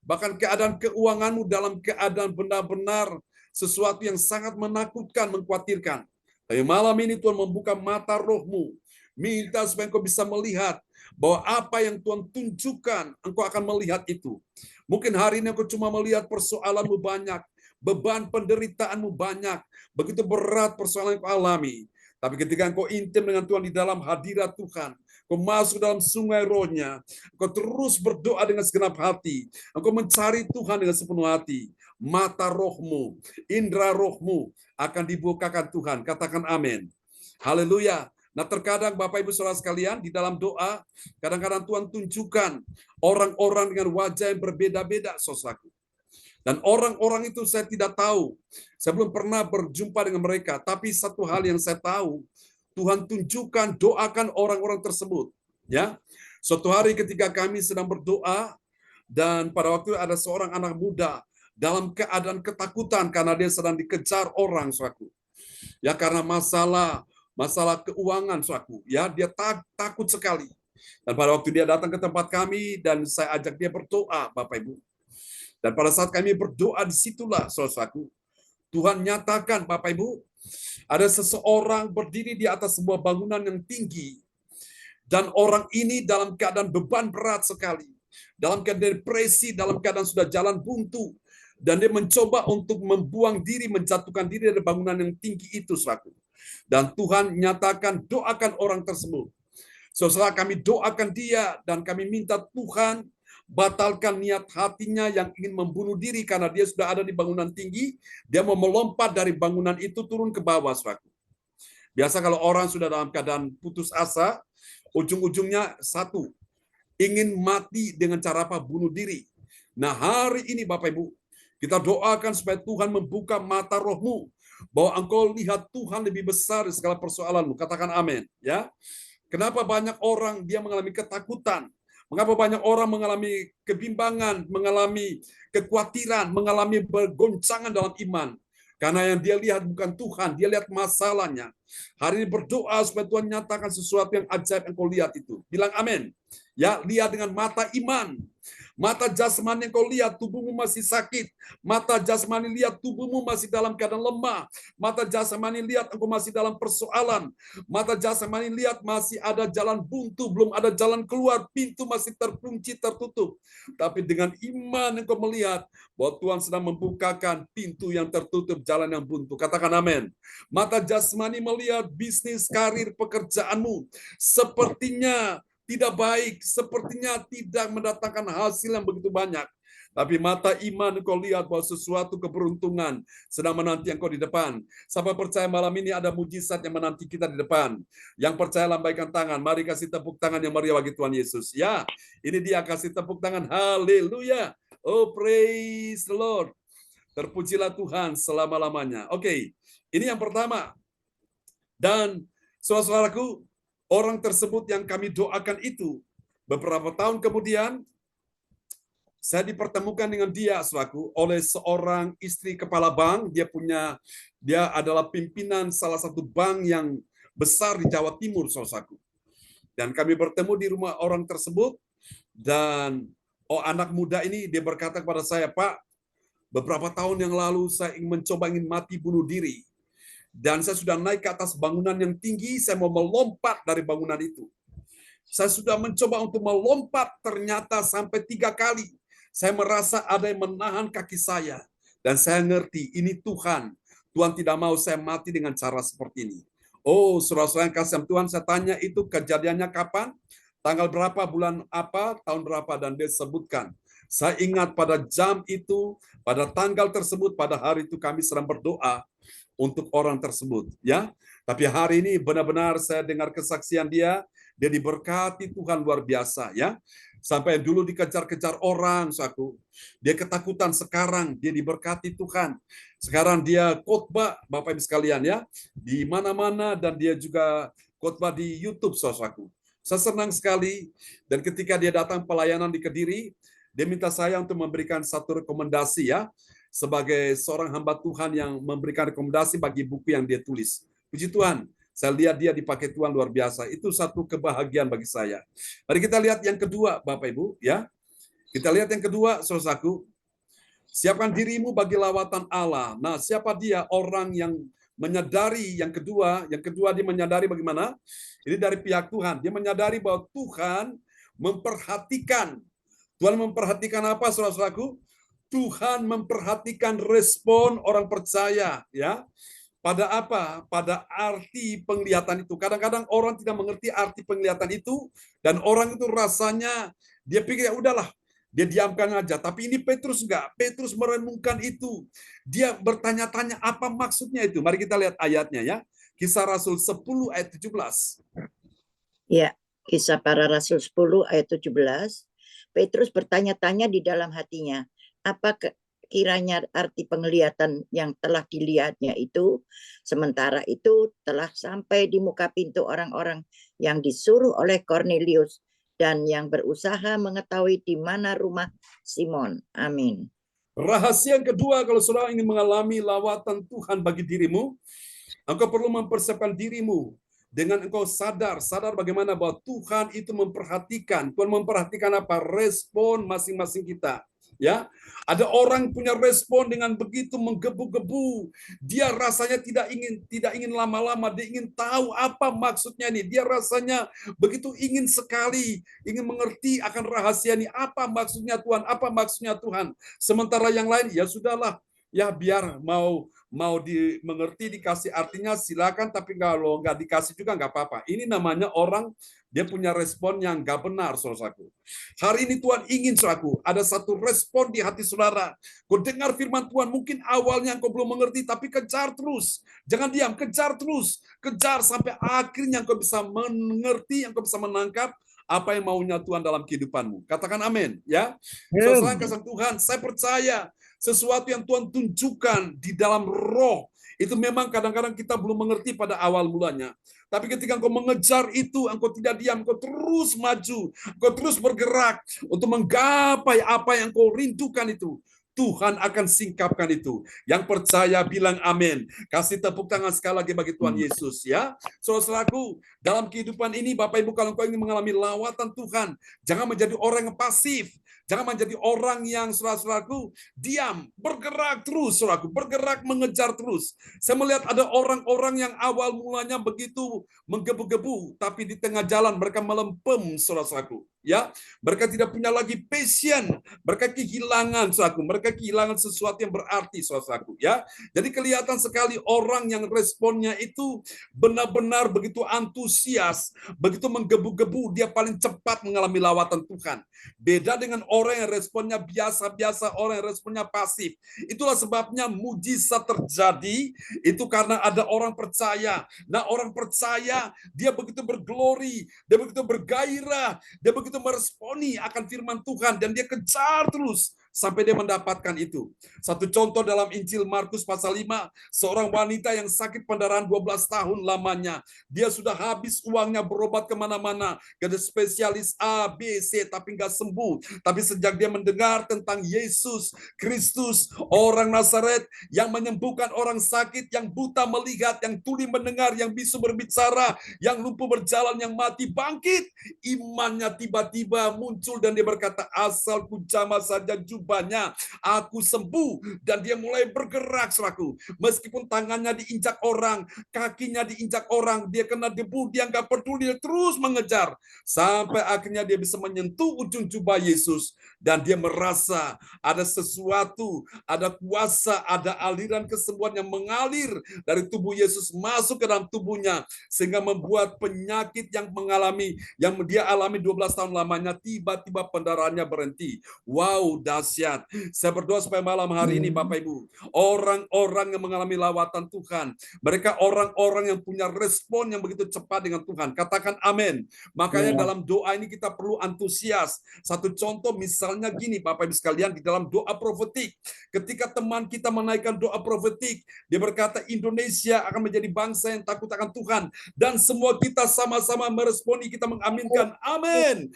bahkan keadaan keuanganmu dalam keadaan benar-benar sesuatu yang sangat menakutkan, mengkhawatirkan. Tapi malam ini Tuhan membuka mata rohmu, minta supaya engkau bisa melihat bahwa apa yang Tuhan tunjukkan, engkau akan melihat itu. Mungkin hari ini engkau cuma melihat persoalanmu banyak, beban penderitaanmu banyak, begitu berat persoalan yang kau alami. Tapi ketika engkau intim dengan Tuhan di dalam hadirat Tuhan, engkau masuk dalam sungai rohnya, engkau terus berdoa dengan segenap hati, engkau mencari Tuhan dengan sepenuh hati, mata rohmu, indera rohmu akan dibukakan Tuhan. Katakan amin. Haleluya. Nah, terkadang Bapak Ibu Saudara sekalian, di dalam doa, kadang-kadang Tuhan tunjukkan orang-orang dengan wajah yang berbeda-beda, saudaraku. Dan orang-orang itu saya tidak tahu. Saya belum pernah berjumpa dengan mereka. Tapi satu hal yang saya tahu, Tuhan tunjukkan, doakan orang-orang tersebut. Ya, suatu hari ketika kami sedang berdoa, dan pada waktu itu ada seorang anak muda dalam keadaan ketakutan karena dia sedang dikejar orang, saudaraku. Ya, karena masalah keuangan, saudaraku. Ya, dia takut sekali. Dan pada waktu dia datang ke tempat kami dan saya ajak dia berdoa, Bapak Ibu. Dan pada saat kami berdoa, disitulah, saudaraku, Tuhan nyatakan, Bapak Ibu, ada seseorang berdiri di atas sebuah bangunan yang tinggi, dan orang ini dalam keadaan beban berat sekali, dalam keadaan depresi, dalam keadaan sudah jalan buntu, dan dia mencoba untuk membuang diri, menjatuhkan diri dari bangunan yang tinggi itu, saudaraku. Dan Tuhan nyatakan, doakan orang tersebut. Setelah kami doakan dia, dan kami minta Tuhan batalkan niat hatinya yang ingin membunuh diri karena dia sudah ada di bangunan tinggi, dia mau melompat dari bangunan itu turun ke bawah, saudaraku. Biasa kalau orang sudah dalam keadaan putus asa, ujung-ujungnya satu, ingin mati dengan cara apa? Bunuh diri. Nah, hari ini Bapak Ibu, kita doakan supaya Tuhan membuka mata rohmu, bahwa engkau lihat Tuhan lebih besar di segala persoalanmu. Katakan amin. Ya. Kenapa banyak orang dia mengalami ketakutan? Mengapa banyak orang mengalami kebimbangan, mengalami kekhawatiran, mengalami bergoncangan dalam iman? Karena yang dia lihat bukan Tuhan, dia lihat masalahnya. Hari ini berdoa supaya Tuhan nyatakan sesuatu yang ajaib yang kau lihat itu. Bilang amin. Ya, lihat dengan mata iman. Mata jasmani yang kau lihat, tubuhmu masih sakit. Mata jasmani lihat, tubuhmu masih dalam keadaan lemah. Mata jasmani lihat, engkau masih dalam persoalan. Mata jasmani lihat, masih ada jalan buntu, belum ada jalan keluar, pintu masih terkunci, tertutup. Tapi dengan iman engkau melihat bahwa Tuhan sedang membukakan pintu yang tertutup, jalan yang buntu. Katakan amin. Mata jasmani melihat bisnis, karir, pekerjaanmu sepertinya tidak baik, sepertinya tidak mendatangkan hasil yang begitu banyak. Tapi mata iman engkau lihat bahwa sesuatu keberuntungan sedang menanti engkau di depan. Siapa percaya malam ini ada mujizat yang menanti kita di depan? Yang percaya lambaikan tangan. Mari kasih tepuk tangan yang meriah bagi Tuhan Yesus. Ya, ini dia, kasih tepuk tangan. Haleluya. Oh, praise the Lord. Terpujilah Tuhan selama-lamanya. Oke, ini yang pertama. Dan saudara-saudaraku, orang tersebut yang kami doakan itu, beberapa tahun kemudian, saya dipertemukan dengan dia, saudaraku, oleh seorang istri kepala bank. Dia adalah pimpinan salah satu bank yang besar di Jawa Timur, saudaraku. Dan kami bertemu di rumah orang tersebut, dan anak muda ini, dia berkata kepada saya, Pak, beberapa tahun yang lalu saya ingin mati bunuh diri. Dan saya sudah naik ke atas bangunan yang tinggi, saya mau melompat dari bangunan itu. Saya sudah mencoba untuk melompat, ternyata sampai 3 kali. Saya merasa ada yang menahan kaki saya. Dan saya ngerti, ini Tuhan. Tuhan tidak mau saya mati dengan cara seperti ini. Oh, saudara-saudara yang kasih Tuhan, saya tanya itu kejadiannya kapan? Tanggal berapa, bulan apa, tahun berapa, dan dia sebutkan. Saya ingat pada jam itu, pada tanggal tersebut, pada hari itu kami sedang berdoa untuk orang tersebut, ya. Tapi hari ini benar-benar saya dengar kesaksian dia diberkati Tuhan luar biasa, ya. Sampai dulu dikejar-kejar orang, saku. Dia ketakutan, sekarang dia diberkati Tuhan. Sekarang dia khotbah, Bapak Ibu sekalian, ya, di mana-mana, dan dia juga khotbah di YouTube, saudaraku. Saya senang sekali, dan ketika dia datang pelayanan di Kediri, Dia minta saya untuk memberikan satu rekomendasi ya, sebagai seorang hamba Tuhan yang memberikan rekomendasi bagi buku yang dia tulis. Puji Tuhan, saya lihat dia dipakai Tuhan luar biasa. Itu satu kebahagiaan bagi saya. Mari kita lihat yang kedua, Bapak Ibu, ya. Kita lihat yang kedua, saudaraku. Siapkan dirimu bagi lawatan Allah. Nah, siapa dia? Orang yang menyadari yang kedua dia menyadari bagaimana? Ini dari pihak Tuhan. Dia menyadari bahwa Tuhan memperhatikan. Tuhan memperhatikan apa, saudaraku? Tuhan memperhatikan respon orang percaya, ya. Pada apa? Pada arti penglihatan itu. Kadang-kadang orang tidak mengerti arti penglihatan itu, dan orang itu rasanya dia pikir ya udahlah, dia diamkan aja. Tapi ini Petrus enggak. Petrus merenungkan itu. Dia bertanya-tanya apa maksudnya itu. Mari kita lihat ayatnya ya. Kisah Rasul 10 ayat 17. Ya, Kisah Para Rasul 10 ayat 17. Petrus bertanya-tanya di dalam hatinya, apa kiranya arti penglihatan yang telah dilihatnya itu? Sementara itu telah sampai di muka pintu orang-orang yang disuruh oleh Cornelius dan yang berusaha mengetahui di mana rumah Simon. Amin. Rahasia yang kedua, kalau saudara ingin mengalami lawatan Tuhan bagi dirimu, engkau perlu mempersiapkan dirimu dengan engkau sadar bagaimana bahwa Tuhan itu memperhatikan. Tuhan memperhatikan apa? Respon masing-masing kita. Ya, ada orang punya respon dengan begitu menggebu-gebu. Dia rasanya tidak ingin lama-lama. Dia ingin tahu apa maksudnya nih. Dia rasanya begitu ingin sekali, ingin mengerti akan rahasia ini. Apa maksudnya Tuhan? Apa maksudnya Tuhan? Sementara yang lain ya sudahlah. Ya biar mau dimengerti, dikasih artinya silakan, tapi kalau nggak dikasih juga nggak apa-apa. Ini namanya orang dia punya respon yang nggak benar, saudaraku. Hari ini Tuhan ingin, saudaraku, ada satu respon di hati saudara. Kau dengar firman Tuhan, mungkin awalnya kau belum mengerti, tapi kejar terus. Jangan diam, kejar terus. Kejar sampai akhirnya kau bisa mengerti, yang kau bisa menangkap apa yang maunya Tuhan dalam kehidupanmu. Katakan amin, ya. Saudara kasih Tuhan, saya percaya sesuatu yang Tuhan tunjukkan di dalam roh, itu memang kadang-kadang kita belum mengerti pada awal mulanya. Tapi ketika engkau mengejar itu, engkau tidak diam, engkau terus maju, engkau terus bergerak untuk menggapai apa yang engkau rindukan itu. Tuhan akan singkapkan itu. Yang percaya bilang amin. Kasih tepuk tangan sekali lagi bagi Tuhan Yesus ya. Saudaraku, dalam kehidupan ini Bapak Ibu, kalau engkau ingin mengalami lawatan Tuhan, jangan menjadi orang yang pasif. Jangan menjadi orang yang saudaraku diam, bergerak terus, saudaraku, bergerak mengejar terus. Saya melihat ada orang-orang yang awal mulanya begitu menggebu-gebu, tapi di tengah jalan mereka melempem, saudaraku. Ya, mereka tidak punya lagi passion, mereka kehilangan, saudaraku, mereka kehilangan sesuatu yang berarti, saudaraku. Ya, jadi kelihatan sekali orang yang responnya itu benar-benar begitu antusias, begitu menggebu-gebu, dia paling cepat mengalami lawatan Tuhan. Beda dengan orang yang responnya biasa-biasa, orang yang responnya pasif. Itulah sebabnya mujizat terjadi, itu karena ada orang percaya. Nah, orang percaya, dia begitu berglori, dia begitu bergairah, dia begitu meresponi akan firman Tuhan, dan dia kejar terus sampai dia mendapatkan itu. Satu contoh dalam Injil Markus pasal 5, seorang wanita yang sakit pendarahan 12 tahun lamanya. Dia sudah habis uangnya berobat kemana-mana, ke spesialis A, B, C, tapi nggak sembuh. Tapi sejak dia mendengar tentang Yesus Kristus, orang Nazaret yang menyembuhkan orang sakit, yang buta melihat, yang tuli mendengar, yang bisu berbicara, yang lumpuh berjalan, yang mati bangkit, imannya tiba-tiba muncul dan dia berkata, asal ku jamah saja jubahnya, aku sembuh. Dan dia mulai bergerak, saudaraku. Meskipun tangannya diinjak orang, kakinya diinjak orang, dia kena debu, dia nggak peduli, dia terus mengejar. Sampai akhirnya dia bisa menyentuh ujung jubah Yesus. Dan dia merasa ada sesuatu, ada kuasa, ada aliran kesembuhan yang mengalir dari tubuh Yesus masuk ke dalam tubuhnya. Sehingga membuat penyakit yang dia alami 12 tahun lamanya, tiba-tiba pendarahannya berhenti. Wow, dahsyat dahsyat. Saya berdoa supaya malam hari ini Bapak Ibu, orang-orang yang mengalami lawatan Tuhan, mereka orang-orang yang punya respon yang begitu cepat dengan Tuhan. Katakan amin. Makanya dalam doa ini kita perlu antusias. Satu contoh misalnya gini Bapak Ibu sekalian, di dalam doa profetik, ketika teman kita menaikkan doa profetik, dia berkata Indonesia akan menjadi bangsa yang takut akan Tuhan, dan semua kita sama-sama meresponi, kita mengaminkan amin.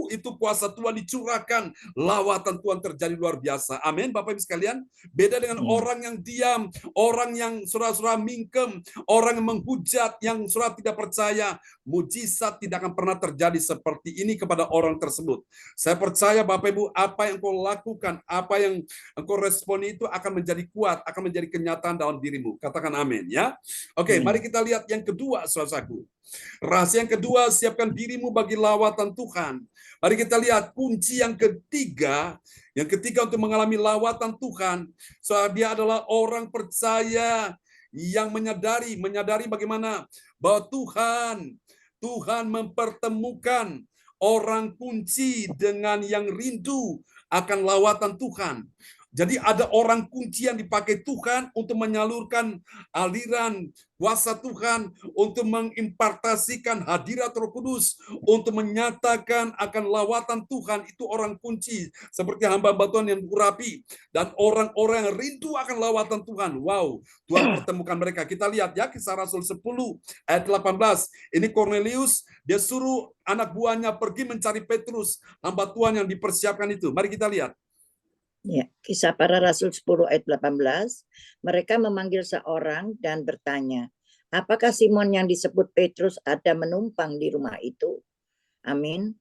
Itu kuasa Tuhan dicurahkan, lawatan Tuhan terjadi luar biasa. Amin Bapak Ibu sekalian. Beda dengan orang yang diam, orang yang surah-surah mingkem, orang yang menghujat, yang surah tidak percaya, mujizat tidak akan pernah terjadi seperti ini kepada orang tersebut. Saya percaya Bapak Ibu, apa yang kau lakukan, apa yang engkau responi itu akan menjadi kuat, akan menjadi kenyataan dalam dirimu. Katakan amin ya. Oke, mari kita lihat yang kedua, saudaraku. Rahasia yang kedua, siapkan dirimu bagi lawatan Tuhan. Mari kita lihat kunci yang ketiga untuk mengalami lawatan Tuhan. Soal dia adalah orang percaya yang menyadari bagaimana bahwa Tuhan mempertemukan orang kunci dengan yang rindu akan lawatan Tuhan. Jadi ada orang kunci yang dipakai Tuhan untuk menyalurkan aliran kuasa Tuhan, untuk mengimpartasikan hadirat Roh Kudus, untuk menyatakan akan lawatan Tuhan. Itu orang kunci, seperti hamba-hamba Tuhan yang urapi, dan orang-orang yang rindu akan lawatan Tuhan. Wow, Tuhan pertemukan mereka. Kita lihat ya, Kisah Rasul 10 ayat 18. Ini Cornelius, dia suruh anak buahnya pergi mencari Petrus, hamba Tuhan yang dipersiapkan itu. Mari kita lihat. Ya, Kisah Para Rasul 10 ayat 18, mereka memanggil seorang dan bertanya, apakah Simon yang disebut Petrus ada menumpang di rumah itu? Amin.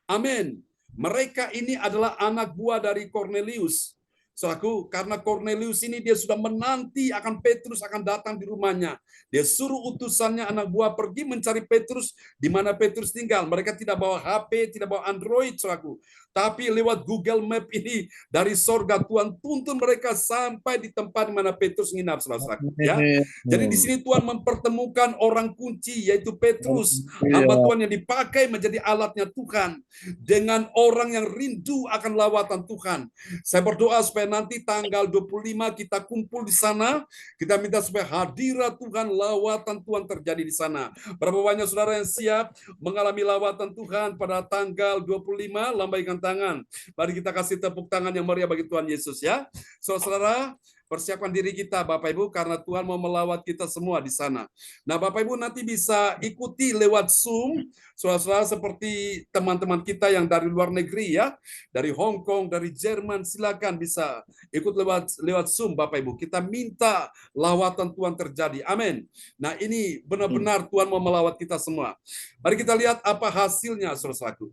Amin. Mereka ini adalah anak buah dari Cornelius. Saudaraku, karena Cornelius ini dia sudah menanti akan Petrus akan datang di rumahnya. Dia suruh utusannya anak buah pergi mencari Petrus di mana Petrus tinggal. Mereka tidak bawa HP, tidak bawa Android, saudaraku. Tapi lewat Google Map ini dari sorga Tuhan tuntun mereka sampai di tempat di mana Petrus nginap, saudaraku. Ya. Jadi di sini Tuhan mempertemukan orang kunci yaitu Petrus, hamba Tuhan yang dipakai menjadi alatnya Tuhan, dengan orang yang rindu akan lawatan Tuhan. Saya berdoa supaya nanti tanggal 25 kita kumpul di sana, kita minta supaya hadirat Tuhan, lawatan Tuhan terjadi di sana. Berapa banyak saudara yang siap mengalami lawatan Tuhan pada tanggal 25? Lambaikan tangan. Mari kita kasih tepuk tangan yang meriah bagi Tuhan Yesus ya. Saudara, persiapkan diri kita Bapak Ibu, karena Tuhan mau melawat kita semua di sana. Nah Bapak Ibu nanti bisa ikuti lewat Zoom, saudara-saudara seperti teman-teman kita yang dari luar negeri ya, dari Hong Kong, dari Jerman, silakan bisa ikut lewat Zoom Bapak Ibu. Kita minta lawatan Tuhan terjadi. Amin. Nah ini benar-benar Tuhan mau melawat kita semua. Mari kita lihat apa hasilnya, saudaraku.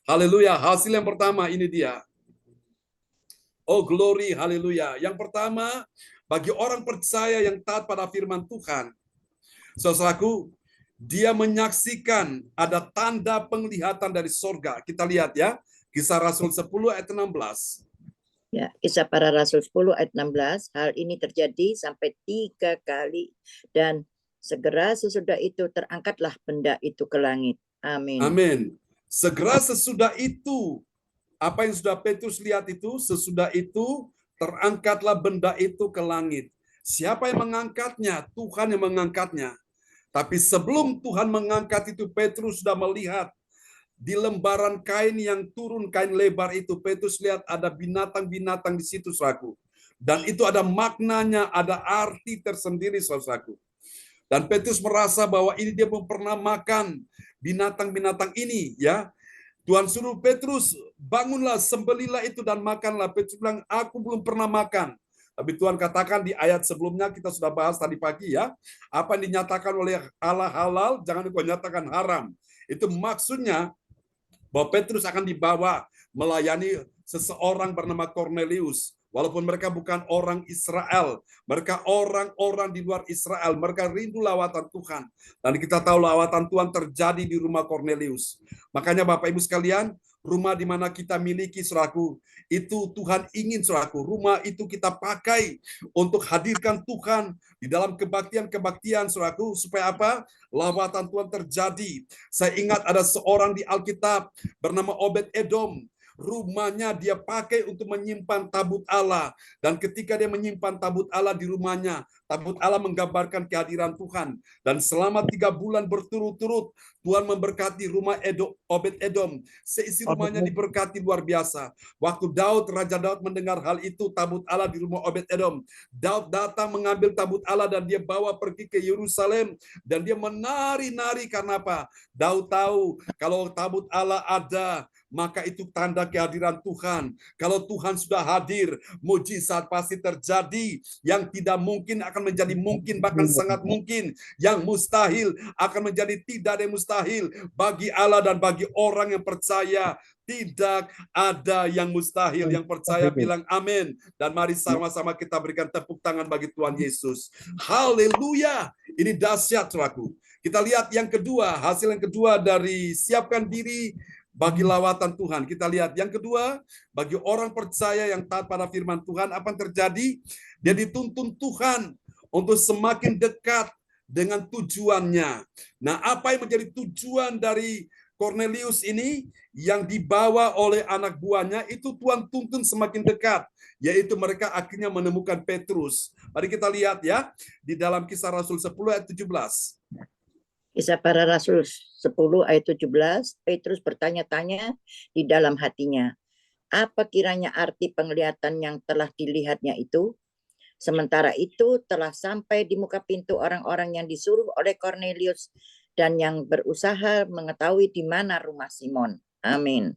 Haleluya. Hasil yang pertama ini dia. Oh glory, haleluya. Yang pertama, bagi orang percaya yang taat pada firman Tuhan, saudaraku, dia menyaksikan ada tanda penglihatan dari sorga. Kita lihat ya, Kisah Rasul 10 ayat 16. Ya, Kisah Para Rasul 10 ayat 16, hal ini terjadi sampai 3 kali, dan segera sesudah itu terangkatlah benda itu ke langit. Amin. Amin. Segera sesudah itu, apa yang sudah Petrus lihat itu, sesudah itu terangkatlah benda itu ke langit. Siapa yang mengangkatnya? Tuhan yang mengangkatnya. Tapi sebelum Tuhan mengangkat itu, Petrus sudah melihat di lembaran kain yang turun, kain lebar itu, Petrus lihat ada binatang-binatang di situ, saudaraku. Dan itu ada maknanya, ada arti tersendiri, saudaraku. Dan Petrus merasa bahwa ini dia belum pernah makan binatang-binatang ini, ya. Tuhan suruh Petrus, bangunlah, sembelilah itu dan makanlah. Petrus bilang, aku belum pernah makan. Tapi Tuhan katakan di ayat sebelumnya, kita sudah bahas tadi pagi ya, apa yang dinyatakan oleh Allah halal, jangan kau nyatakan haram. Itu maksudnya bahwa Petrus akan dibawa melayani seseorang bernama Cornelius. Walaupun mereka bukan orang Israel, mereka orang-orang di luar Israel, mereka rindu lawatan Tuhan. Dan kita tahu lawatan Tuhan terjadi di rumah Cornelius. Makanya Bapak Ibu sekalian, rumah di mana kita miliki, saudaraku, itu Tuhan ingin, saudaraku, rumah itu kita pakai untuk hadirkan Tuhan di dalam kebaktian-kebaktian, saudaraku, supaya apa? Lawatan Tuhan terjadi. Saya ingat ada seorang di Alkitab bernama Obed Edom. rumahnya dia pakai untuk menyimpan tabut Allah. Dan ketika dia menyimpan tabut Allah di rumahnya, tabut Allah menggambarkan kehadiran Tuhan. Dan selama 3 bulan berturut-turut, Tuhan memberkati rumah Obed-Edom. Seisi rumahnya diberkati luar biasa. Waktu Raja Daud mendengar hal itu, tabut Allah di rumah Obed-Edom, Daud datang mengambil tabut Allah dan dia bawa pergi ke Yerusalem. Dan dia menari-nari karena apa? Daud tahu kalau tabut Allah ada, maka itu tanda kehadiran Tuhan. Kalau Tuhan sudah hadir, mujizat pasti terjadi. Yang tidak mungkin akan menjadi mungkin, bahkan sangat mungkin. Yang mustahil akan menjadi tidak ada yang mustahil. Bagi Allah dan bagi orang yang percaya, tidak ada yang mustahil. Yang percaya bilang amin. Dan mari sama-sama kita berikan tepuk tangan bagi Tuhan Yesus. Haleluya. Ini dahsyat, saudaraku. Kita lihat yang kedua, hasil yang kedua dari siapkan diri bagi lawatan Tuhan. Kita lihat yang kedua, bagi orang percaya yang taat pada firman Tuhan, apa yang terjadi? Dia dituntun Tuhan untuk semakin dekat dengan tujuannya. Nah, apa yang menjadi tujuan dari Cornelius ini yang dibawa oleh anak buahnya itu Tuhan tuntun semakin dekat, yaitu mereka akhirnya menemukan Petrus. Mari kita lihat ya, di dalam Kisah Rasul 10 ayat 17. Kisah Para Rasul 10 ayat 17, Petrus bertanya-tanya di dalam hatinya, apa kiranya arti penglihatan yang telah dilihatnya itu? Sementara itu telah sampai di muka pintu orang-orang yang disuruh oleh Cornelius dan yang berusaha mengetahui di mana rumah Simon. Amin.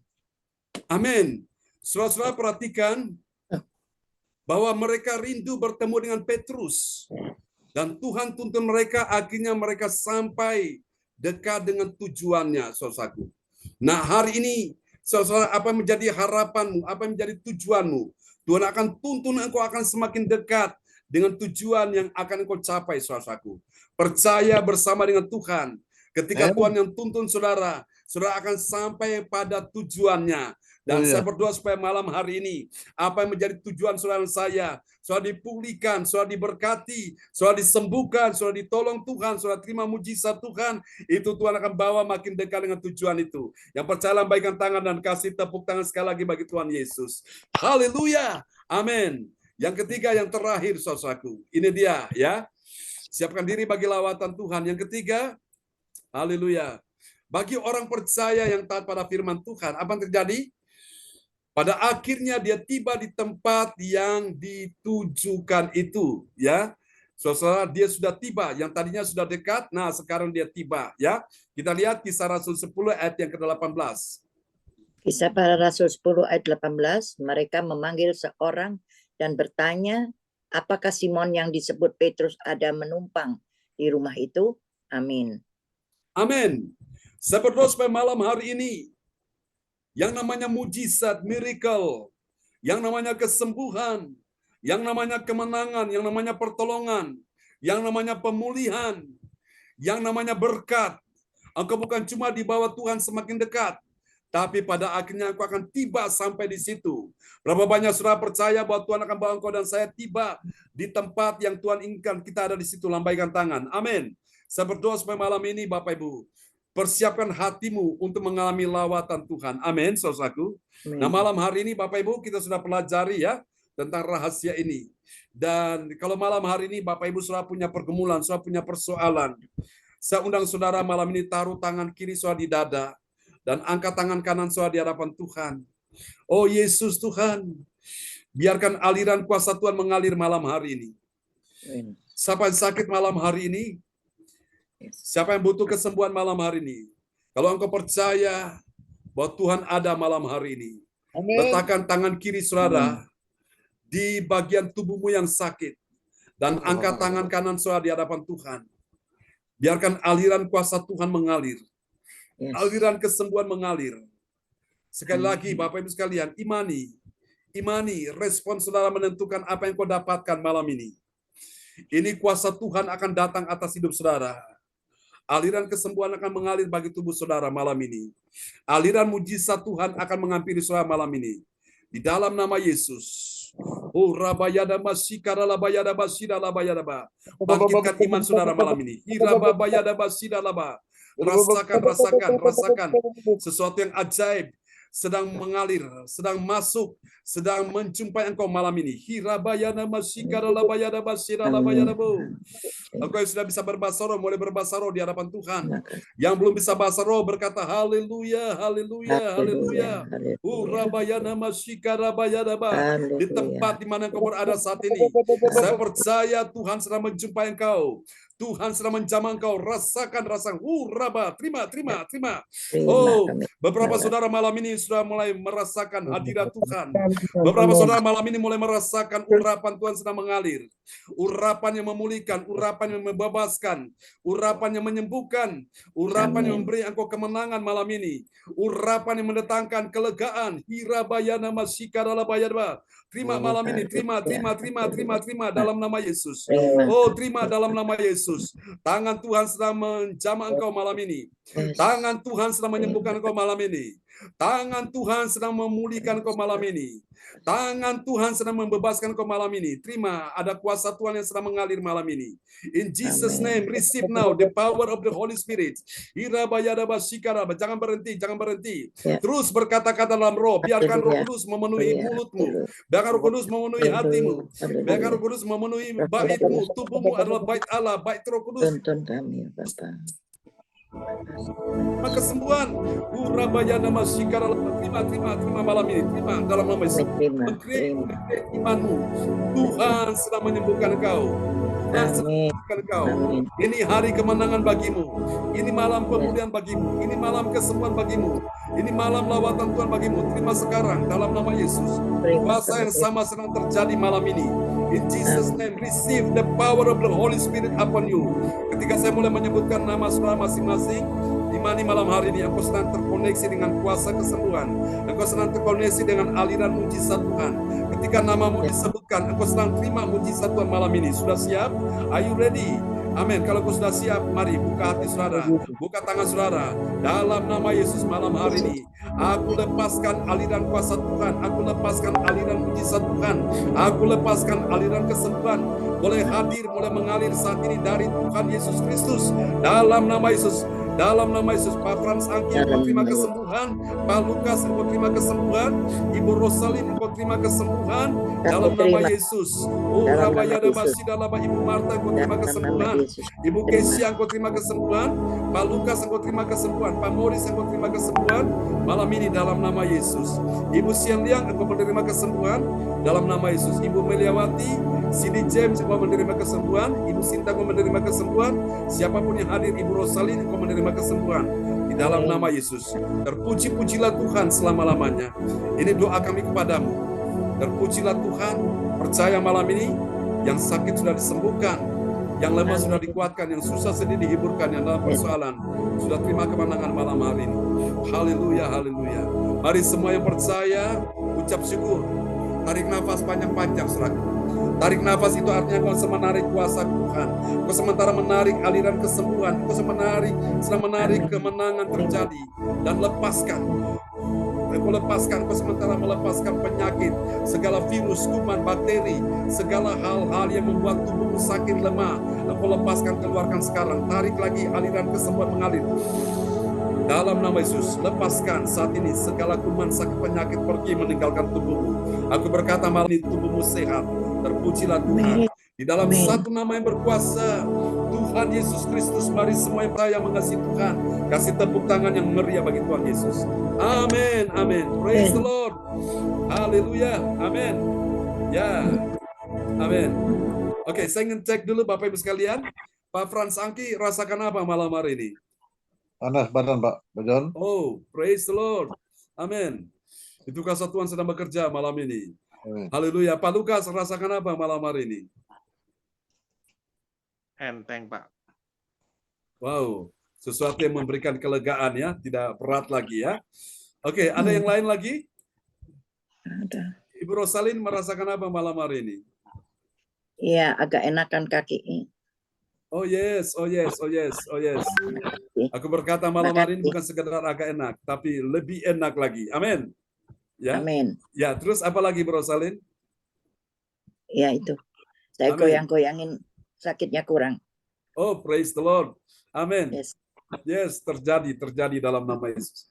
Amin. Saudara-saudara perhatikan bahwa mereka rindu bertemu dengan Petrus. Dan Tuhan tuntun mereka, akhirnya mereka sampai dekat dengan tujuannya, saudaraku. Nah, hari ini, saudara, apa menjadi harapanmu, apa menjadi tujuanmu? Tuhan akan tuntun engkau akan semakin dekat dengan tujuan yang akan engkau capai, saudaraku. Percaya bersama dengan Tuhan. Ketika Tuhan yang tuntun saudara, saudara akan sampai pada tujuannya. Dan saya berdoa supaya malam hari ini, apa yang menjadi tujuan saudara saya dipulihkan, saudara diberkati, saudara disembuhkan, saudara ditolong Tuhan, saudara terima mujizat Tuhan, itu Tuhan akan bawa makin dekat dengan tujuan itu. Yang percaya lambaikan tangan dan kasih tepuk tangan sekali lagi bagi Tuhan Yesus. Haleluya. Amin. Yang ketiga, yang terakhir, saudaraku. Ini dia ya. Siapkan diri bagi lawatan Tuhan. Yang ketiga, haleluya. Bagi orang percaya yang taat pada firman Tuhan, apa yang terjadi? Pada akhirnya dia tiba di tempat yang ditujukan itu, ya. Saudara, dia sudah tiba, yang tadinya sudah dekat, nah sekarang dia tiba, ya. Kita lihat Kisah Rasul 10 ayat yang ke-18. Kisah Para Rasul 10 ayat 18, mereka memanggil seorang dan bertanya, apakah Simon yang disebut Petrus ada menumpang di rumah itu? Amin. Amin. Saya berdoa supaya malam hari ini, yang namanya mujizat, miracle, yang namanya kesembuhan, yang namanya kemenangan, yang namanya pertolongan, yang namanya pemulihan, yang namanya berkat. Engkau bukan cuma dibawa Tuhan semakin dekat, tapi pada akhirnya engkau akan tiba sampai di situ. Berapa banyak saudara percaya bahwa Tuhan akan bawa engkau dan saya tiba di tempat yang Tuhan inginkan kita ada di situ. Lambaikan tangan. Amin. Saya berdoa supaya malam ini Bapak Ibu, persiapkan hatimu untuk mengalami lawatan Tuhan. Amin, saudaraku. Nah, malam hari ini Bapak Ibu kita sudah pelajari ya tentang rahasia ini. Dan kalau malam hari ini Bapak Ibu saudara punya pergumulan, saudara punya persoalan, saya undang saudara malam ini taruh tangan kiri saudara di dada dan angkat tangan kanan saudara di hadapan Tuhan. Oh Yesus Tuhan, biarkan aliran kuasa Tuhan mengalir malam hari ini. Siapa yang sakit malam hari ini? Siapa yang butuh kesembuhan malam hari ini? Kalau engkau percaya bahwa Tuhan ada malam hari ini, letakkan tangan kiri saudara di bagian tubuhmu yang sakit dan angkat tangan kanan saudara di hadapan Tuhan. Biarkan aliran kuasa Tuhan mengalir. Aliran kesembuhan mengalir. Sekali lagi Bapak Ibu sekalian, imani, respon saudara menentukan apa yang kau dapatkan malam ini. Ini kuasa Tuhan akan datang atas hidup saudara. Aliran kesembuhan akan mengalir bagi tubuh saudara malam ini. Aliran mujizat Tuhan akan menghampiri saudara malam ini. Di dalam nama Yesus. Oh rabayada masikara labayada basida labayada. Bangkitkan iman saudara malam ini. Irabayada basida laba. Rasakan sesuatu yang ajaib, sedang mengalir, sedang masuk, sedang menjumpai engkau malam ini. Hirabayana masyikarabayana basyiralabayanabu. Engkau yang sudah bisa berbahasa roh, mulai berbahasa roh di hadapan Tuhan. Yang belum bisa bahasa roh berkata haleluya, haleluya, haleluya. Urabayana masyikarabayana ba. Di tempat di mana engkau berada saat ini, saya percaya Tuhan sedang menjumpai engkau. Tuhan sedang menjamah engkau, rasakan rasa uraba, terima. Oh, beberapa saudara malam ini sudah mulai merasakan hadirat Tuhan. Beberapa saudara malam ini mulai merasakan urapan Tuhan sedang mengalir. Urapan yang memulihkan, urapan yang membebaskan, urapan yang menyembuhkan, urapan yang memberi engkau kemenangan malam ini. Urapan yang mendatangkan kelegaan. Hirabayana masyikarabayana. Terima malam ini, terima dalam nama Yesus. Oh, terima dalam nama Yesus. Tangan Tuhan sedang menjamah engkau malam ini. Tangan Tuhan sedang menyembuhkan engkau malam ini. Tangan Tuhan sedang memulihkan engkau malam ini. Tangan Tuhan sedang membebaskan engkau malam ini. Terima, ada kuasa Tuhan yang sedang mengalir malam ini. In Jesus' name, receive now the power of the Holy Spirit. Jangan berhenti. Terus berkata-kata dalam roh. Biarkan Roh Kudus memenuhi mulutmu. Biarkan Roh Kudus memenuhi hatimu. Biarkan Roh Kudus memenuhi baitmu. Tubuhmu adalah bait Allah, bait Roh Kudus. Tuntun kami, Bapak. Kesembuhan. Urabayana masyikara. Terima malam ini. Terima dalam nama Yesus. Mengkreat imanmu. Tuhan sedang menyembuhkan engkau. Ini hari kemenangan bagimu. Ini malam pemulihan bagimu. Ini malam kesembuhan bagimu. Ini malam lawatan Tuhan bagimu. Terima sekarang dalam nama Yesus. Kuasa yang sama sedang terjadi malam ini. In Jesus' name, receive the power of the Holy Spirit upon you. Ketika saya mulai menyebutkan nama saudara masing-masing, di mana malam hari ini engkau sedang terkoneksi dengan kuasa kesembuhan. Engkau sedang terkoneksi dengan aliran mujizat Tuhan. Ketika namamu disebutkan, engkau sedang terima mujizat Tuhan malam ini. Sudah siap? Are you ready? Amin. Kalau kau sudah siap, mari buka hati saudara, buka tangan saudara. Dalam nama Yesus malam hari ini, aku lepaskan aliran kuasa Tuhan. Aku lepaskan aliran mujizat Tuhan. Aku lepaskan aliran kesembuhan. Boleh hadir, boleh mengalir saat ini dari Tuhan Yesus Kristus. Dalam nama Yesus. Dalam nama Yesus, Pak Frans Angki, engkau terima kesembuhan. Pak Lukas, engkau terima kesembuhan. Ibu Rosalin, engkau terima kesembuhan. Dalam nama Yesus. Oh, Rabayada Basidalaba, Ibu Marta, engkau terima kesembuhan. Ibu Kesia, engkau terima kesembuhan. Pak Lukas, engkau terima kesembuhan. Pak Morris, engkau terima kesembuhan. Malam ini dalam nama Yesus. Ibu Sianliang, engkau menerima kesembuhan. Dalam nama Yesus. Ibu Meliawati, Cindy James, engkau menerima kesembuhan. Ibu Sinta, engkau menerima kesembuhan. Siapapun yang hadir, Ibu Rosalin, engkau menerima kesembuhan di dalam nama Yesus. Terpuji-pujilah Tuhan selama-lamanya. Ini doa kami kepadamu. Terpujilah Tuhan. Percaya malam ini yang sakit sudah disembuhkan, yang lemah sudah dikuatkan, yang susah sedih dihiburkan, yang dalam persoalan sudah terima kemenangan malam hari ini. Haleluya, haleluya. Mari semua yang percaya ucap syukur. Tarik nafas panjang-panjang, saudara. Tarik nafas itu artinya kau menarik kuasa Tuhan. Kau sementara menarik aliran kesembuhan. Kau sedang menarik kemenangan terjadi. Dan lepaskan. Kau lepaskan, kau sementara melepaskan penyakit. Segala virus, kuman, bakteri. Segala hal-hal yang membuat tubuhmu sakit, lemah. Kau lepaskan, keluarkan sekarang. Tarik lagi aliran kesembuhan mengalir. Dalam nama Yesus, lepaskan saat ini segala kuman, sakit, penyakit pergi meninggalkan tubuhmu. Aku berkata malam ini tubuhmu sehat. Terpujilah Tuhan. Di dalam satu nama yang berkuasa, Tuhan Yesus Kristus. Mari semua yang percaya mengasihi Tuhan, kasih tepuk tangan yang meriah bagi Tuhan Yesus. Amin, amin. Praise the Lord. Haleluya, amin. Ya, amin. Oke, saya ingin cek dulu Bapak Ibu sekalian. Pak Frans Angki rasakan apa malam hari ini? Panas badan, Pak John. Oh, praise the Lord. Amin. Itu kuasa Tuhan sedang bekerja malam ini. Amin. Haleluya. Pak Lukas rasakan apa malam hari ini? Enteng, Pak. Wow, sesuatu yang memberikan kelegaan ya, tidak berat lagi ya. Oke, ada yang lain lagi? Ada. Ibu Rosalin merasakan apa malam hari ini? Iya, agak enakan kaki. Oh yes, oh yes, oh yes, oh yes. Aku berkata malam hari ini bukan sekedar agak enak, tapi lebih enak lagi. Amin. Ya. Amin. Ya, terus apa lagi Bro Salin? Ya itu. Saya goyang-goyangin sakitnya kurang. Oh, praise the Lord. Amin. Yes. Yes, terjadi dalam nama Yesus.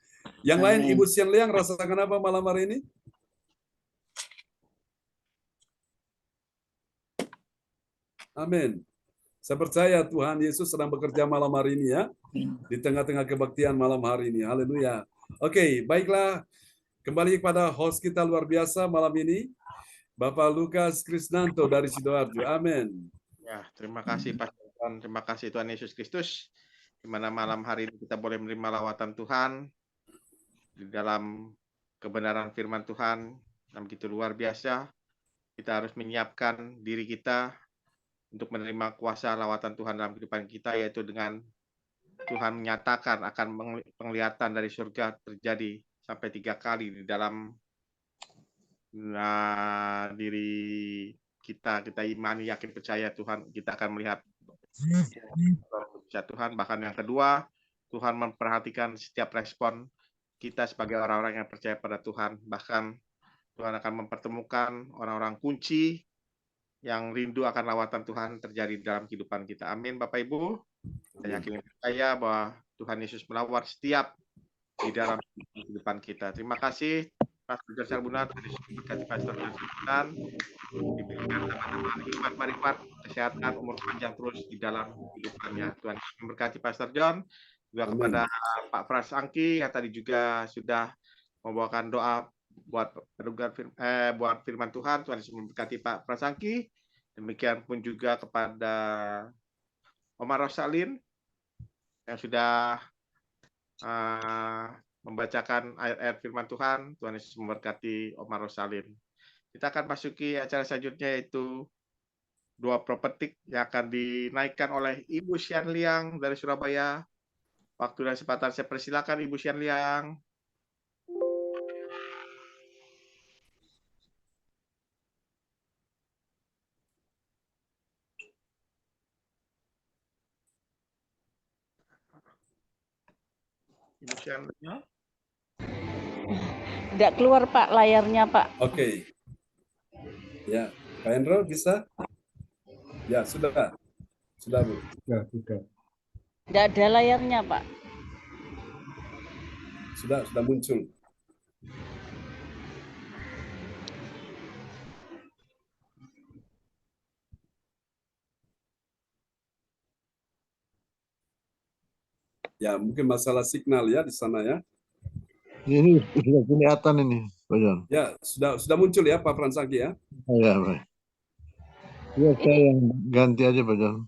Yang lain, Amin. Ibu Sian Liang rasakan apa malam hari ini? Amin. Saya percaya Tuhan Yesus sedang bekerja malam hari ini ya. Di tengah-tengah kebaktian malam hari ini. Haleluya. Oke, baiklah. Kembali kepada host kita luar biasa malam ini. Bapak Lukas Krisnanto dari Sidoarjo. Amin. Ya, terima kasih Pastor John. Terima kasih Tuhan Yesus Kristus. Di mana malam hari ini kita boleh menerima lawatan Tuhan di dalam kebenaran firman Tuhan yang begitu luar biasa. Kita harus menyiapkan diri kita untuk menerima kuasa lawatan Tuhan dalam kehidupan kita, yaitu dengan Tuhan menyatakan akan penglihatan dari surga terjadi sampai 3 kali di dalam diri kita. Kita imani, yakin, percaya Tuhan, kita akan melihat Tuhan. Bahkan yang kedua, Tuhan memperhatikan setiap respon kita sebagai orang-orang yang percaya pada Tuhan. Bahkan Tuhan akan mempertemukan orang-orang kunci yang rindu akan lawatan Tuhan terjadi dalam kehidupan kita. Amin, Bapak Ibu. Saya yakin percaya bahwa Tuhan Yesus melawat setiap di dalam kehidupan kita. Terima kasih Pastor John Sarbuna, berkati Pastor John Sarbuna, diberikan tambahan hikmat, marifat, kesehatan, umur panjang terus di dalam kehidupannya. Tuhan memberkati Pastor John, juga kepada Pak Frans Angki yang tadi juga sudah membawakan doa buat firman Tuhan. Tuhan Yesus memberkati Pak Frans Angki. Demikian pun juga kepada Omar Rosalin yang sudah membacakan ayat-ayat firman Tuhan. Tuhan Yesus memberkati Omar Rosalin. Kita akan masuki acara selanjutnya, yaitu doa prophetik yang akan dinaikkan oleh Ibu Sian Liang dari Surabaya. Waktu dan kesempatan saya persilakan Ibu Sian Liang. Ibu Sian Liang. Tidak keluar Pak layarnya Pak. Oke. Ya, Pak Hendro bisa? Ya, sudah. Sudah, Bu. Ya, sudah. Tidak ada layarnya Pak. Sudah muncul. Ya, mungkin masalah signal ya di sana ya. Ini sudah kelihatan ini, Pak John. Ya, sudah muncul ya Pak Frans Angki ya. Ya, baik. Ya, saya yang ganti aja, Pak John.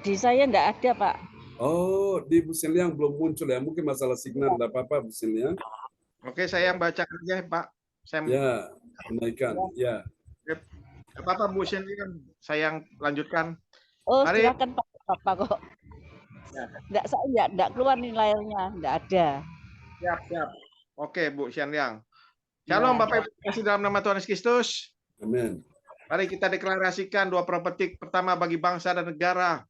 Di saya tidak ada Pak. Oh, di Bu Sian Liang belum muncul ya. Mungkin masalah signal, tidak apa-apa Bu Sian Liang. Oke, saya yang baca aja Pak. Ya, menaikkan. Ya. Apa-apa Bu Sian Liang, saya yang lanjutkan. Oh, Mari. silakan Pak kok. Tidak keluar nih layarnya, tidak ada. Siap. Oke, Bu Sian Liang. Shalom Bapak Ibu kasih dalam nama Tuhan Yesus Kristus. Amin. Mari kita deklarasikan doa prophetik pertama bagi bangsa dan negara.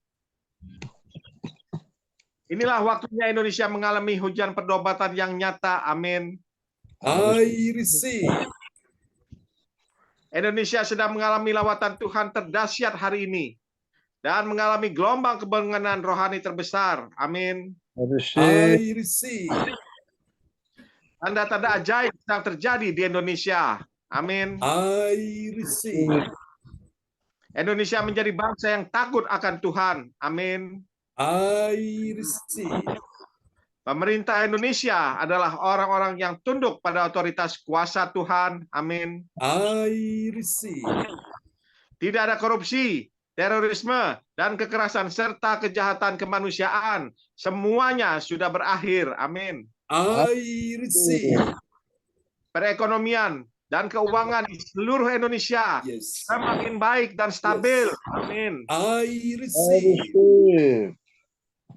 Inilah waktunya Indonesia mengalami hujan pertobatan yang nyata. Amin. I receive. Indonesia sedang mengalami lawatan Tuhan terdahsyat hari ini dan mengalami gelombang kebenganan rohani terbesar. Amin. I receive. Tanda-tanda ajaib sedang terjadi di Indonesia. Amin. I receive. Indonesia menjadi bangsa yang takut akan Tuhan. Amin. I receive. Pemerintah Indonesia adalah orang-orang yang tunduk pada otoritas kuasa Tuhan. Amin. I receive. Tidak ada korupsi, terorisme, dan kekerasan serta kejahatan kemanusiaan. Semuanya sudah berakhir. Amin. I receive. Perekonomian dan keuangan di seluruh Indonesia semakin baik dan stabil. Amin. I receive.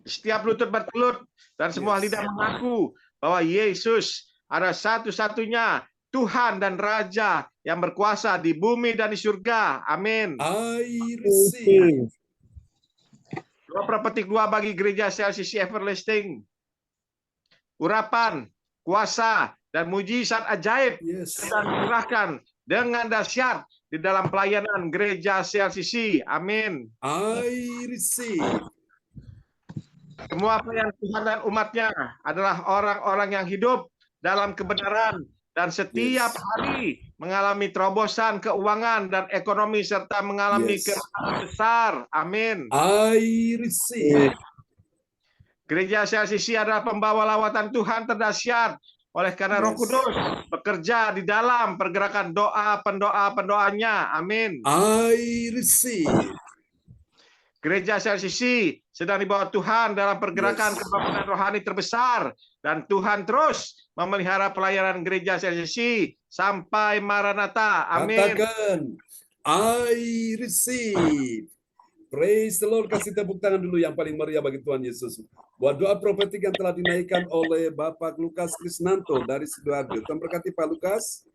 Setiap lutut bertelut dan semua lidah mengaku bahwa Yesus adalah satu-satunya Tuhan dan Raja yang berkuasa di bumi dan di surga. Amin. I receive. Doa prophetik 2 bagi gereja CLCC Everlasting. Urapan, kuasa, dan mujizat ajaib sedang dikerahkan dengan dahsyat di dalam pelayanan gereja CLCC. Amin. I receive. Semua pelayan Tuhan dan umatnya adalah orang-orang yang hidup dalam kebenaran dan setiap hari mengalami terobosan keuangan dan ekonomi serta mengalami kemenangan besar. Amin. I receive. Gereja CLCC adalah pembawa lawatan Tuhan terdahsyat. Oleh karena Roh Kudus bekerja di dalam pergerakan doa pendoa-pendoanya. Amin. I receive. Gereja CLCC sedang dibawa Tuhan dalam pergerakan kebangunan rohani terbesar. Dan Tuhan terus memelihara pelayanan gereja CLCC sampai Maranatha. Amin. Katakan, I receive. Praise the Lord. Kasih tepuk tangan dulu yang paling meriah bagi Tuhan Yesus. Buat doa profetik yang telah dinaikkan oleh Bapak Lukas Krisnanto dari Sidoarjo. Tuhan berkati Pak Lukas.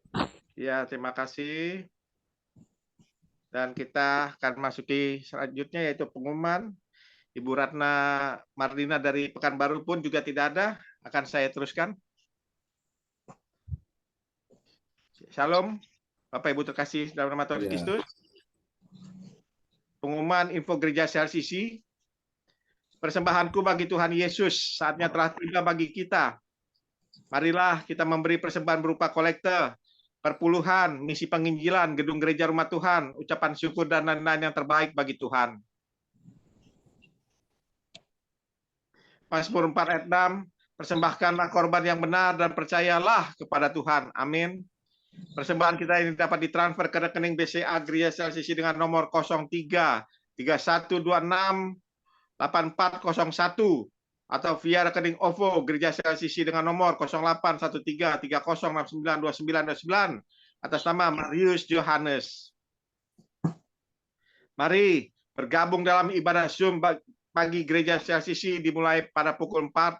Ya, terima kasih. Dan kita akan masuki selanjutnya yaitu pengumuman. Ibu Ratna Mardina dari Pekanbaru pun juga tidak ada. Akan saya teruskan. Shalom, Bapak Ibu terkasih dalam nama Tuhan Kristus. Pengumuman info gereja CLCC. Persembahanku bagi Tuhan Yesus saatnya telah tiba bagi kita. Marilah kita memberi persembahan berupa kolekte, perpuluhan, misi penginjilan, gedung gereja rumah Tuhan, ucapan syukur dan lain-lain yang terbaik bagi Tuhan. Mazmur 4 ayat 6, persembahkanlah korban yang benar dan percayalah kepada Tuhan. Amin. Persembahan kita ini dapat ditransfer ke rekening BCA Gereja CLCC dengan nomor 03 3126 8401 atau via rekening OVO Gereja CLCC dengan nomor 0813 30692929 atas nama Marius Johannes. Mari bergabung dalam ibadah Zoom pagi Gereja CLCC dimulai pada pukul 4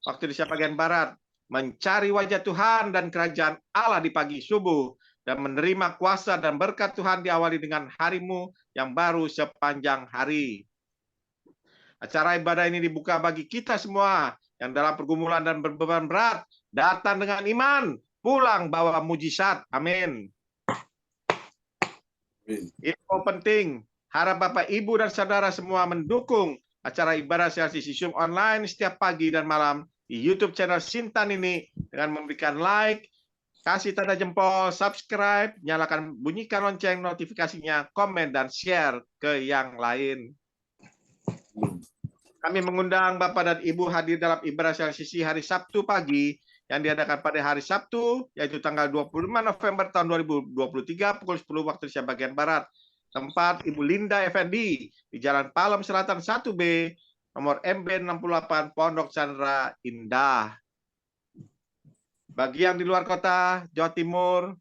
waktu Indonesia bagian Barat. Mencari wajah Tuhan dan kerajaan Allah di pagi subuh dan menerima kuasa dan berkat Tuhan diawali dengan harimu yang baru sepanjang hari. Acara ibadah ini dibuka bagi kita semua yang dalam pergumulan dan berbeban berat, datang dengan iman, pulang bawa mujizat. Amin. Info penting, harap Bapak, Ibu, dan Saudara semua mendukung acara ibadah CLCC Zoom online setiap pagi dan malam di YouTube channel Sintan ini dengan memberikan like, kasih tanda jempol, subscribe, nyalakan bunyikan lonceng notifikasinya, komen, dan share ke yang lain. Kami mengundang Bapak dan Ibu hadir dalam ibadah CLCC hari Sabtu pagi yang diadakan pada hari Sabtu, yaitu tanggal 25 November tahun 2023 pukul 10 waktu Indonesia bagian Barat. Tempat Ibu Linda Effendi di Jalan Palem Selatan 1B, nomor MB 68 Pondok Chandra Indah. Bagi yang di luar kota, Jawa Timur,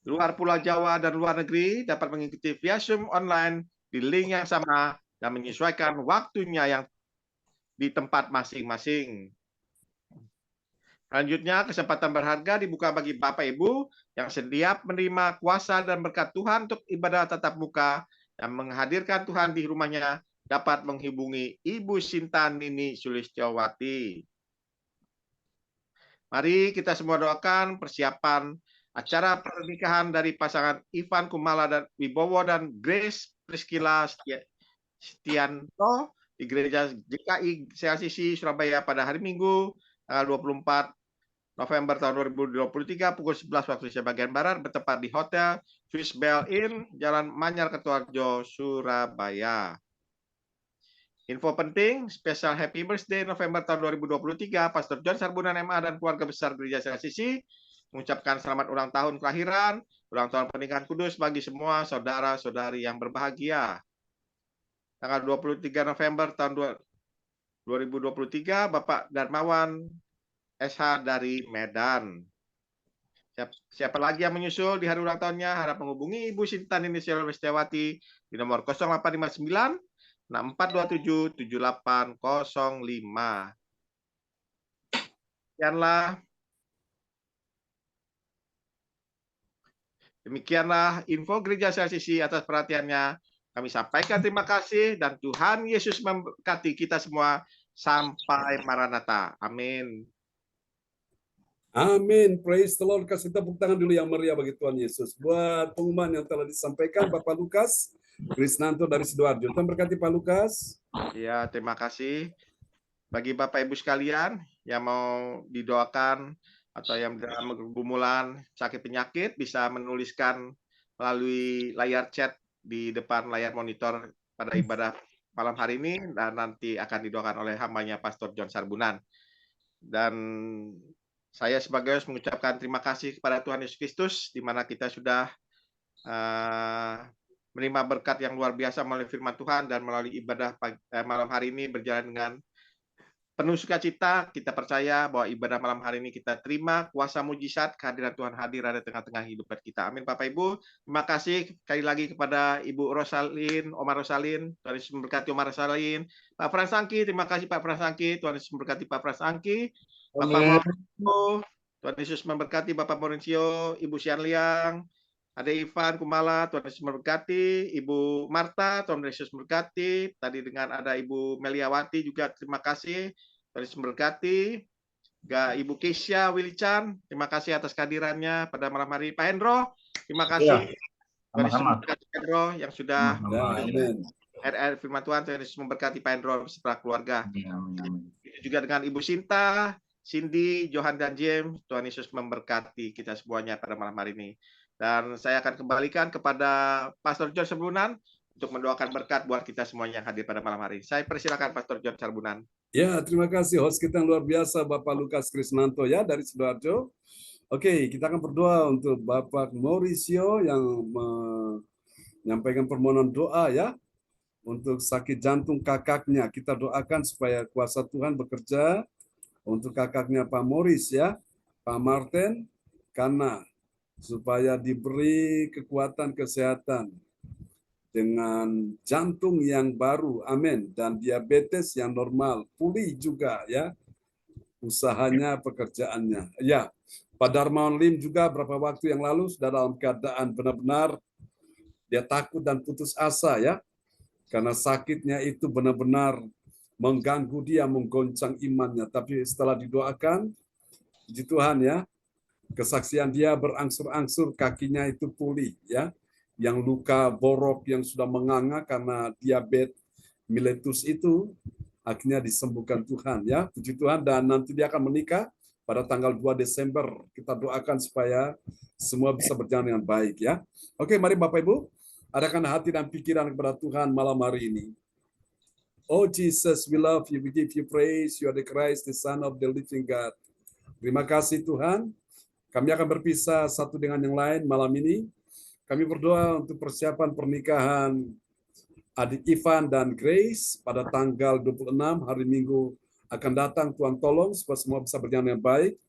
luar Pulau Jawa, dan luar negeri dapat mengikuti via Zoom online di link yang sama dan menyesuaikan waktunya yang di tempat masing-masing. Selanjutnya, kesempatan berharga dibuka bagi Bapak Ibu yang siap menerima kuasa dan berkat Tuhan untuk ibadah tatap muka dan menghadirkan Tuhan di rumahnya dapat menghubungi Ibu Sinta Nini Sulistiawati. Mari kita semua doakan persiapan acara pernikahan dari pasangan Ivan Kumala dan Wibowo dan Grace Priscilla Setianto di Gereja GKI CLCC Surabaya pada hari Minggu tanggal 24 November tahun 2023 pukul 11 waktu Indonesia bagian Barat bertempat di Hotel Swiss Bell Inn, Jalan Manyar Ketuarjo, Surabaya. Info penting, spesial Happy Birthday November tahun 2023, Pastor John Sarbunan MA dan keluarga besar Gereja CLCC mengucapkan selamat ulang tahun kelahiran, ulang tahun pernikahan kudus bagi semua saudara-saudari yang berbahagia. Tanggal 23 November tahun 2023, Bapak Darmawan SH dari Medan. Siapa lagi yang menyusul di hari ulang tahunnya, harap menghubungi Ibu Sinta Nini Sulistiawati di nomor 0859 6427 7805. Demikianlah info Gereja CLCC atas perhatiannya. Kami sampaikan terima kasih dan Tuhan Yesus memberkati kita semua sampai Maranatha. Amin. Amin. Praise the Lord. Kasih tepuk tangan dulu yang meriah bagi Tuhan Yesus. Buat pengumuman yang telah disampaikan Bapak Lukas Krisnanto dari Sidoarjo. Tuhan berkati Pak Lukas. Ya, terima kasih. Bagi Bapak Ibu sekalian yang mau didoakan atau yang dalam pergumulan sakit penyakit bisa menuliskan melalui layar chat di depan layar monitor pada ibadah malam hari ini dan nanti akan didoakan oleh hambanya Pastor John Sarbunan. Dan saya sebagai host mengucapkan terima kasih kepada Tuhan Yesus Kristus di mana kita sudah menerima berkat yang luar biasa melalui firman Tuhan dan melalui ibadah malam hari ini berjalan dengan penuh sukacita. Kita percaya bahwa ibadah malam hari ini kita terima kuasa mujizat, kehadiran Tuhan hadir ada tengah-tengah hidup kita. Amin Bapak Ibu. Terima kasih sekali lagi kepada Ibu Rosalin, Omar Rosalin. Tuhan Yesus memberkati Omar Rosalin. Pak Frans Angki, terima kasih Pak Frans Angki. Tuhan Yesus memberkati Pak Frans Angki. Bapak Mauricio, Tuhan Yesus memberkati Bapak Mauricio, Ibu Sian Liang, Ade Ivan Kumala, Tuhan Yesus memberkati. Ibu Marta, Tuhan Yesus memberkati. Tadi dengan ada Ibu Meliawati juga terima kasih. Tuhan Yesus memberkati. Ibu Keisha Wilchan, terima kasih atas kehadirannya pada malam hari. Pak Hendro, terima kasih. Tuhan Yesus memberkati Pak Hendro yang sudah firman Tuhan. Tuhan Yesus memberkati Pak Hendro setelah keluarga. Juga dengan Ibu Sinta, Cindy, Johan dan James, Tuhan Yesus memberkati kita semuanya pada malam hari ini. Dan saya akan kembalikan kepada Pastor John Sarbunan untuk mendoakan berkat buat kita semuanya yang hadir pada malam hari ini. Saya persilakan Pastor John Sarbunan. Ya, terima kasih host kita yang luar biasa Bapak Lukas Krisnanto ya dari Sidoarjo. Oke, kita akan berdoa untuk Bapak Mauricio yang menyampaikan permohonan doa ya untuk sakit jantung kakaknya. Kita doakan supaya kuasa Tuhan bekerja untuk kakaknya Pak Morris ya, Pak Martin, karena supaya diberi kekuatan kesehatan dengan jantung yang baru, amin, dan diabetes yang normal, pulih juga ya, usahanya, pekerjaannya. Ya, Pak Darmawan Lim juga beberapa waktu yang lalu sudah dalam keadaan benar-benar dia takut dan putus asa ya, karena sakitnya itu benar-benar mengganggu dia, menggoncang imannya. Tapi setelah didoakan, puji Tuhan ya, kesaksian dia berangsur-angsur kakinya itu pulih ya. Yang luka borok yang sudah menganga karena diabetes mellitus itu akhirnya disembuhkan Tuhan ya. Puji Tuhan, dan nanti dia akan menikah pada tanggal 2 Desember. Kita doakan supaya semua bisa berjalan dengan baik ya. Oke, mari Bapak Ibu, adakan hati dan pikiran kepada Tuhan malam hari ini. Oh Jesus, we love you, we give you praise, you are the Christ, the Son of the living God. Terima kasih Tuhan, kami akan berpisah satu dengan yang lain malam ini. Kami berdoa untuk persiapan pernikahan adik Ivan dan Grace pada tanggal 26 hari Minggu akan datang. Tuhan tolong supaya semua bisa berjalan dengan baik.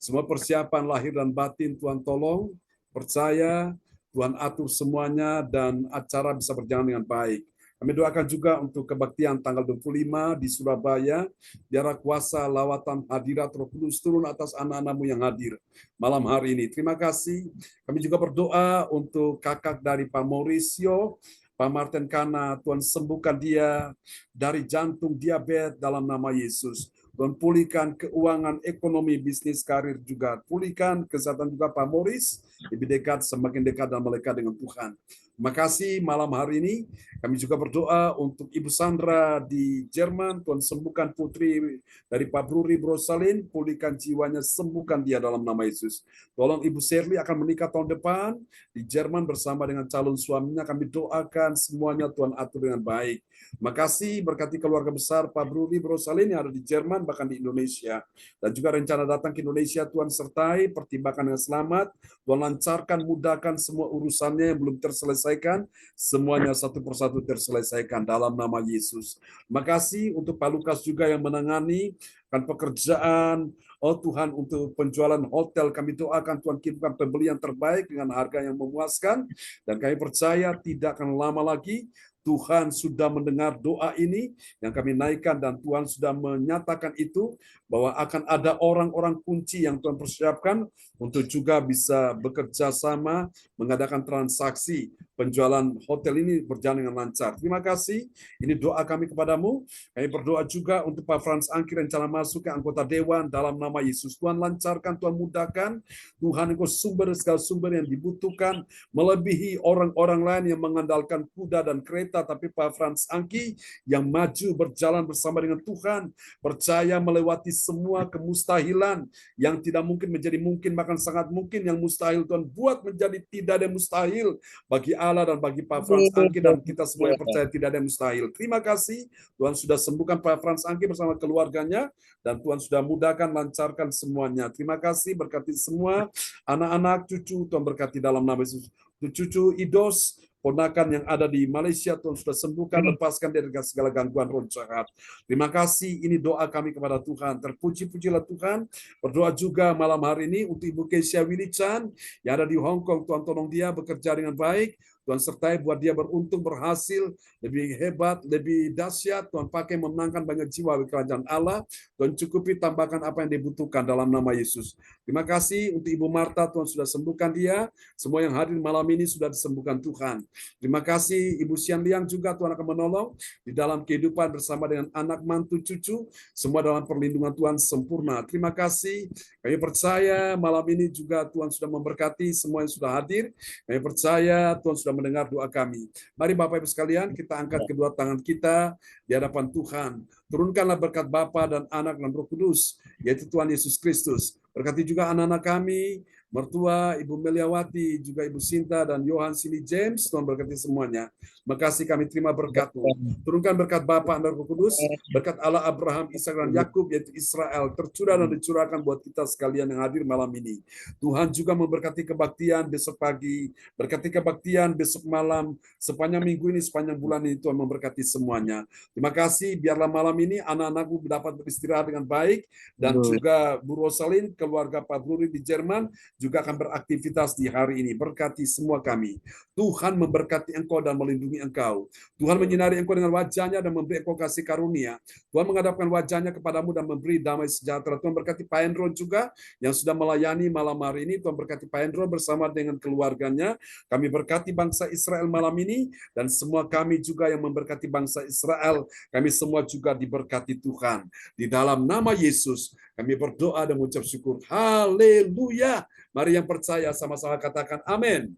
Semua persiapan lahir dan batin Tuhan tolong. Percaya Tuhan atur semuanya dan acara bisa berjalan dengan baik. Kami doakan juga untuk kebaktian tanggal 25 di Surabaya, biarlah kuasa lawatan hadirat Roh Kudus turun atas anak-anakmu yang hadir malam hari ini. Terima kasih. Kami juga berdoa untuk kakak dari Pak Mauricio, Pak Martin Kana, Tuhan sembuhkan dia dari jantung diabetes dalam nama Yesus. Tuhan pulihkan keuangan, ekonomi, bisnis, karir juga. Pulihkan kesehatan juga Pak Morris, lebih dekat, semakin dekat dan melekat dengan Tuhan. Terima kasih malam hari ini. Kami juga berdoa untuk Ibu Sandra di Jerman. Tuhan sembuhkan putri dari Pak Bruri Brosalin. Pulihkan jiwanya, sembuhkan dia dalam nama Yesus. Tolong Ibu Shirley akan menikah tahun depan di Jerman bersama dengan calon suaminya. Kami doakan semuanya Tuhan atur dengan baik. Terima kasih, berkati keluarga besar Pak Bruri Brosalin yang ada di Jerman, bahkan di Indonesia. Dan juga rencana datang ke Indonesia Tuhan sertai, pertimbangkan dengan selamat. Tuhan lancarkan, mudahkan semua urusannya yang belum terselesaikan. Semuanya satu persatu terselesaikan dalam nama Yesus. Terima kasih untuk Pak Lukas juga yang menangani kan pekerjaan. Oh Tuhan, untuk penjualan hotel kami doakan Tuhan kirimkan pembeli yang terbaik dengan harga yang memuaskan. Dan kami percaya tidak akan lama lagi Tuhan sudah mendengar doa ini yang kami naikkan dan Tuhan sudah menyatakan itu bahwa akan ada orang-orang kunci yang Tuhan persiapkan untuk juga bisa bekerja sama mengadakan transaksi penjualan hotel ini berjalan dengan lancar. Terima kasih. Ini doa kami kepadamu. Kami berdoa juga untuk Pak Frans Angki rencana masuk ke anggota dewan dalam nama Yesus. Tuhan lancarkan, Tuhan mudahkan. Tuhan Engkau sumber segala sumber yang dibutuhkan melebihi orang-orang lain yang mengandalkan kuda dan kereta kita, tapi Pak Frans Angki yang maju berjalan bersama dengan Tuhan, percaya melewati semua kemustahilan yang tidak mungkin menjadi mungkin, bahkan sangat mungkin yang mustahil Tuhan buat menjadi tidak ada yang mustahil bagi Allah dan bagi Pak Frans Angki, dan kita semua yang percaya tidak ada yang mustahil. Terima kasih, Tuhan sudah sembuhkan Pak Frans Angki bersama keluarganya, dan Tuhan sudah mudahkan, lancarkan semuanya. Terima kasih, berkati semua anak-anak, cucu, Tuhan berkati dalam nama Yesus. Cucu Idos, ponakan yang ada di Malaysia, Tuhan sudah sembuhkan, lepaskan dari segala gangguan roh jahat. Terima kasih, ini doa kami kepada Tuhan. Terpuji-pujilah Tuhan. Berdoa juga malam hari ini untuk Ibu Kesia Willy Chan yang ada di Hong Kong. Tuhan tolong dia bekerja dengan baik. Tuhan sertai buat dia beruntung, berhasil, lebih hebat, lebih dahsyat. Tuhan pakai menangkan banyak jiwa di kerajaan Allah. Tuhan cukupi, tambahkan apa yang dibutuhkan dalam nama Yesus. Terima kasih untuk Ibu Marta, Tuhan sudah sembuhkan dia. Semua yang hadir malam ini sudah disembuhkan Tuhan. Terima kasih Ibu Sian Liang juga, Tuhan akan menolong di dalam kehidupan bersama dengan anak, mantu, cucu. Semua dalam perlindungan Tuhan sempurna. Terima kasih. Kami percaya malam ini juga Tuhan sudah memberkati semua yang sudah hadir. Kami percaya Tuhan sudah mendengar doa kami. Mari Bapak Ibu sekalian, kita angkat kedua tangan kita di hadapan Tuhan. Turunkanlah berkat Bapa dan Anak dan Roh Kudus, yaitu Tuhan Yesus Kristus. Berkati juga anak-anak kami, mertua Ibu Meliawati, juga Ibu Sinta dan Yohan Sini James. Tuhan berkati semuanya. Makasih kami terima berkat-Mu. Turunkan berkat Bapa dan Roh Kudus, berkat Allah Abraham, Ishak dan Yakub, yaitu Israel, tercurah dan dicurahkan buat kita sekalian yang hadir malam ini. Tuhan juga memberkati kebaktian besok pagi, berkati kebaktian besok malam, sepanjang minggu ini, sepanjang bulan ini, Tuhan memberkati semuanya. Terima kasih, biarlah malam ini anak-anakku dapat beristirahat dengan baik, dan juga Bu Rosalin, keluarga Pak Bluri di Jerman, juga akan beraktivitas di hari ini. Berkati semua kami. Tuhan memberkati engkau dan melindungi engkau. Tuhan menyinari engkau dengan wajahnya dan memberi engkau kasih karunia. Tuhan menghadapkan wajahnya kepadamu dan memberi damai sejahtera. Tuhan berkati Pak Hendro juga yang sudah melayani malam hari ini. Tuhan berkati Pak Hendro bersama dengan keluarganya. Kami berkati bangsa Israel malam ini, dan semua kami juga yang memberkati bangsa Israel. Kami semua juga diberkati Tuhan. Di dalam nama Yesus kami berdoa dan mengucap syukur. Haleluya. Mari yang percaya sama-sama katakan amin.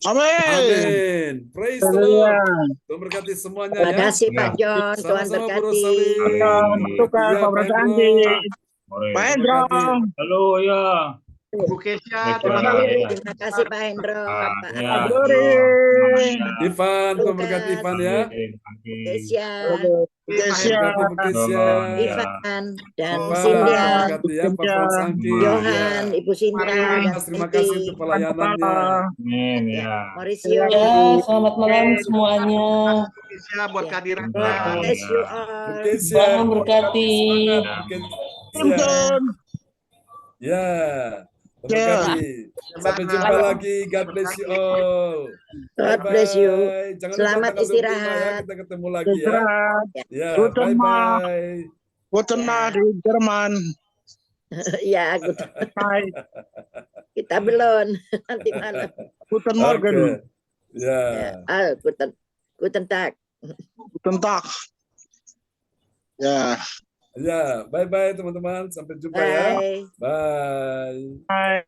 Amin. Praise the Lord. Tuhan berkati semuanya ya. Terima kasih Pak John. Tuhan Sama-sama Bu berkati. Rosalin. Tukar Iya, Pak Pak Andi. Hendro. Pak Hendro. Halo ya. Bu Kesia, Terima terima kasih. Terima kasih Pak Hendro. Pak Ya. Ivan, Tuhan berkati Ivan ya. Kesia, Berkati Bu Kesia. Ivan, dan Ivan, Sindia, berkati ya Pak Frans Angki. Johan, Ya. Ibu Sinta, dan Terima kasih untuk pelayanannya. Amin ya, ya. Mauricio. Ya, selamat malam semuanya. Bu Kesia buat Ya. kehadirannya. God bless you Bu all. Kesia, Tuhan memberkati. semangat Bu Kesia. Ya. Berkati. Sampai jumpa lagi. God bless you all. God bless you. Bye-bye. Jangan lupa Selamat tanggal 25 ya, istirahat. kita ketemu lagi ya. Ya, Guten bye-bye. Guten Nacht di Jerman. Ya, kita belum nanti malam. Guten Morgen. Oke. Ya. Ya, guten Tag. Guten Tag. Ya. Ya, bye-bye teman-teman. Sampai jumpa ya. Bye. Bye. Bye.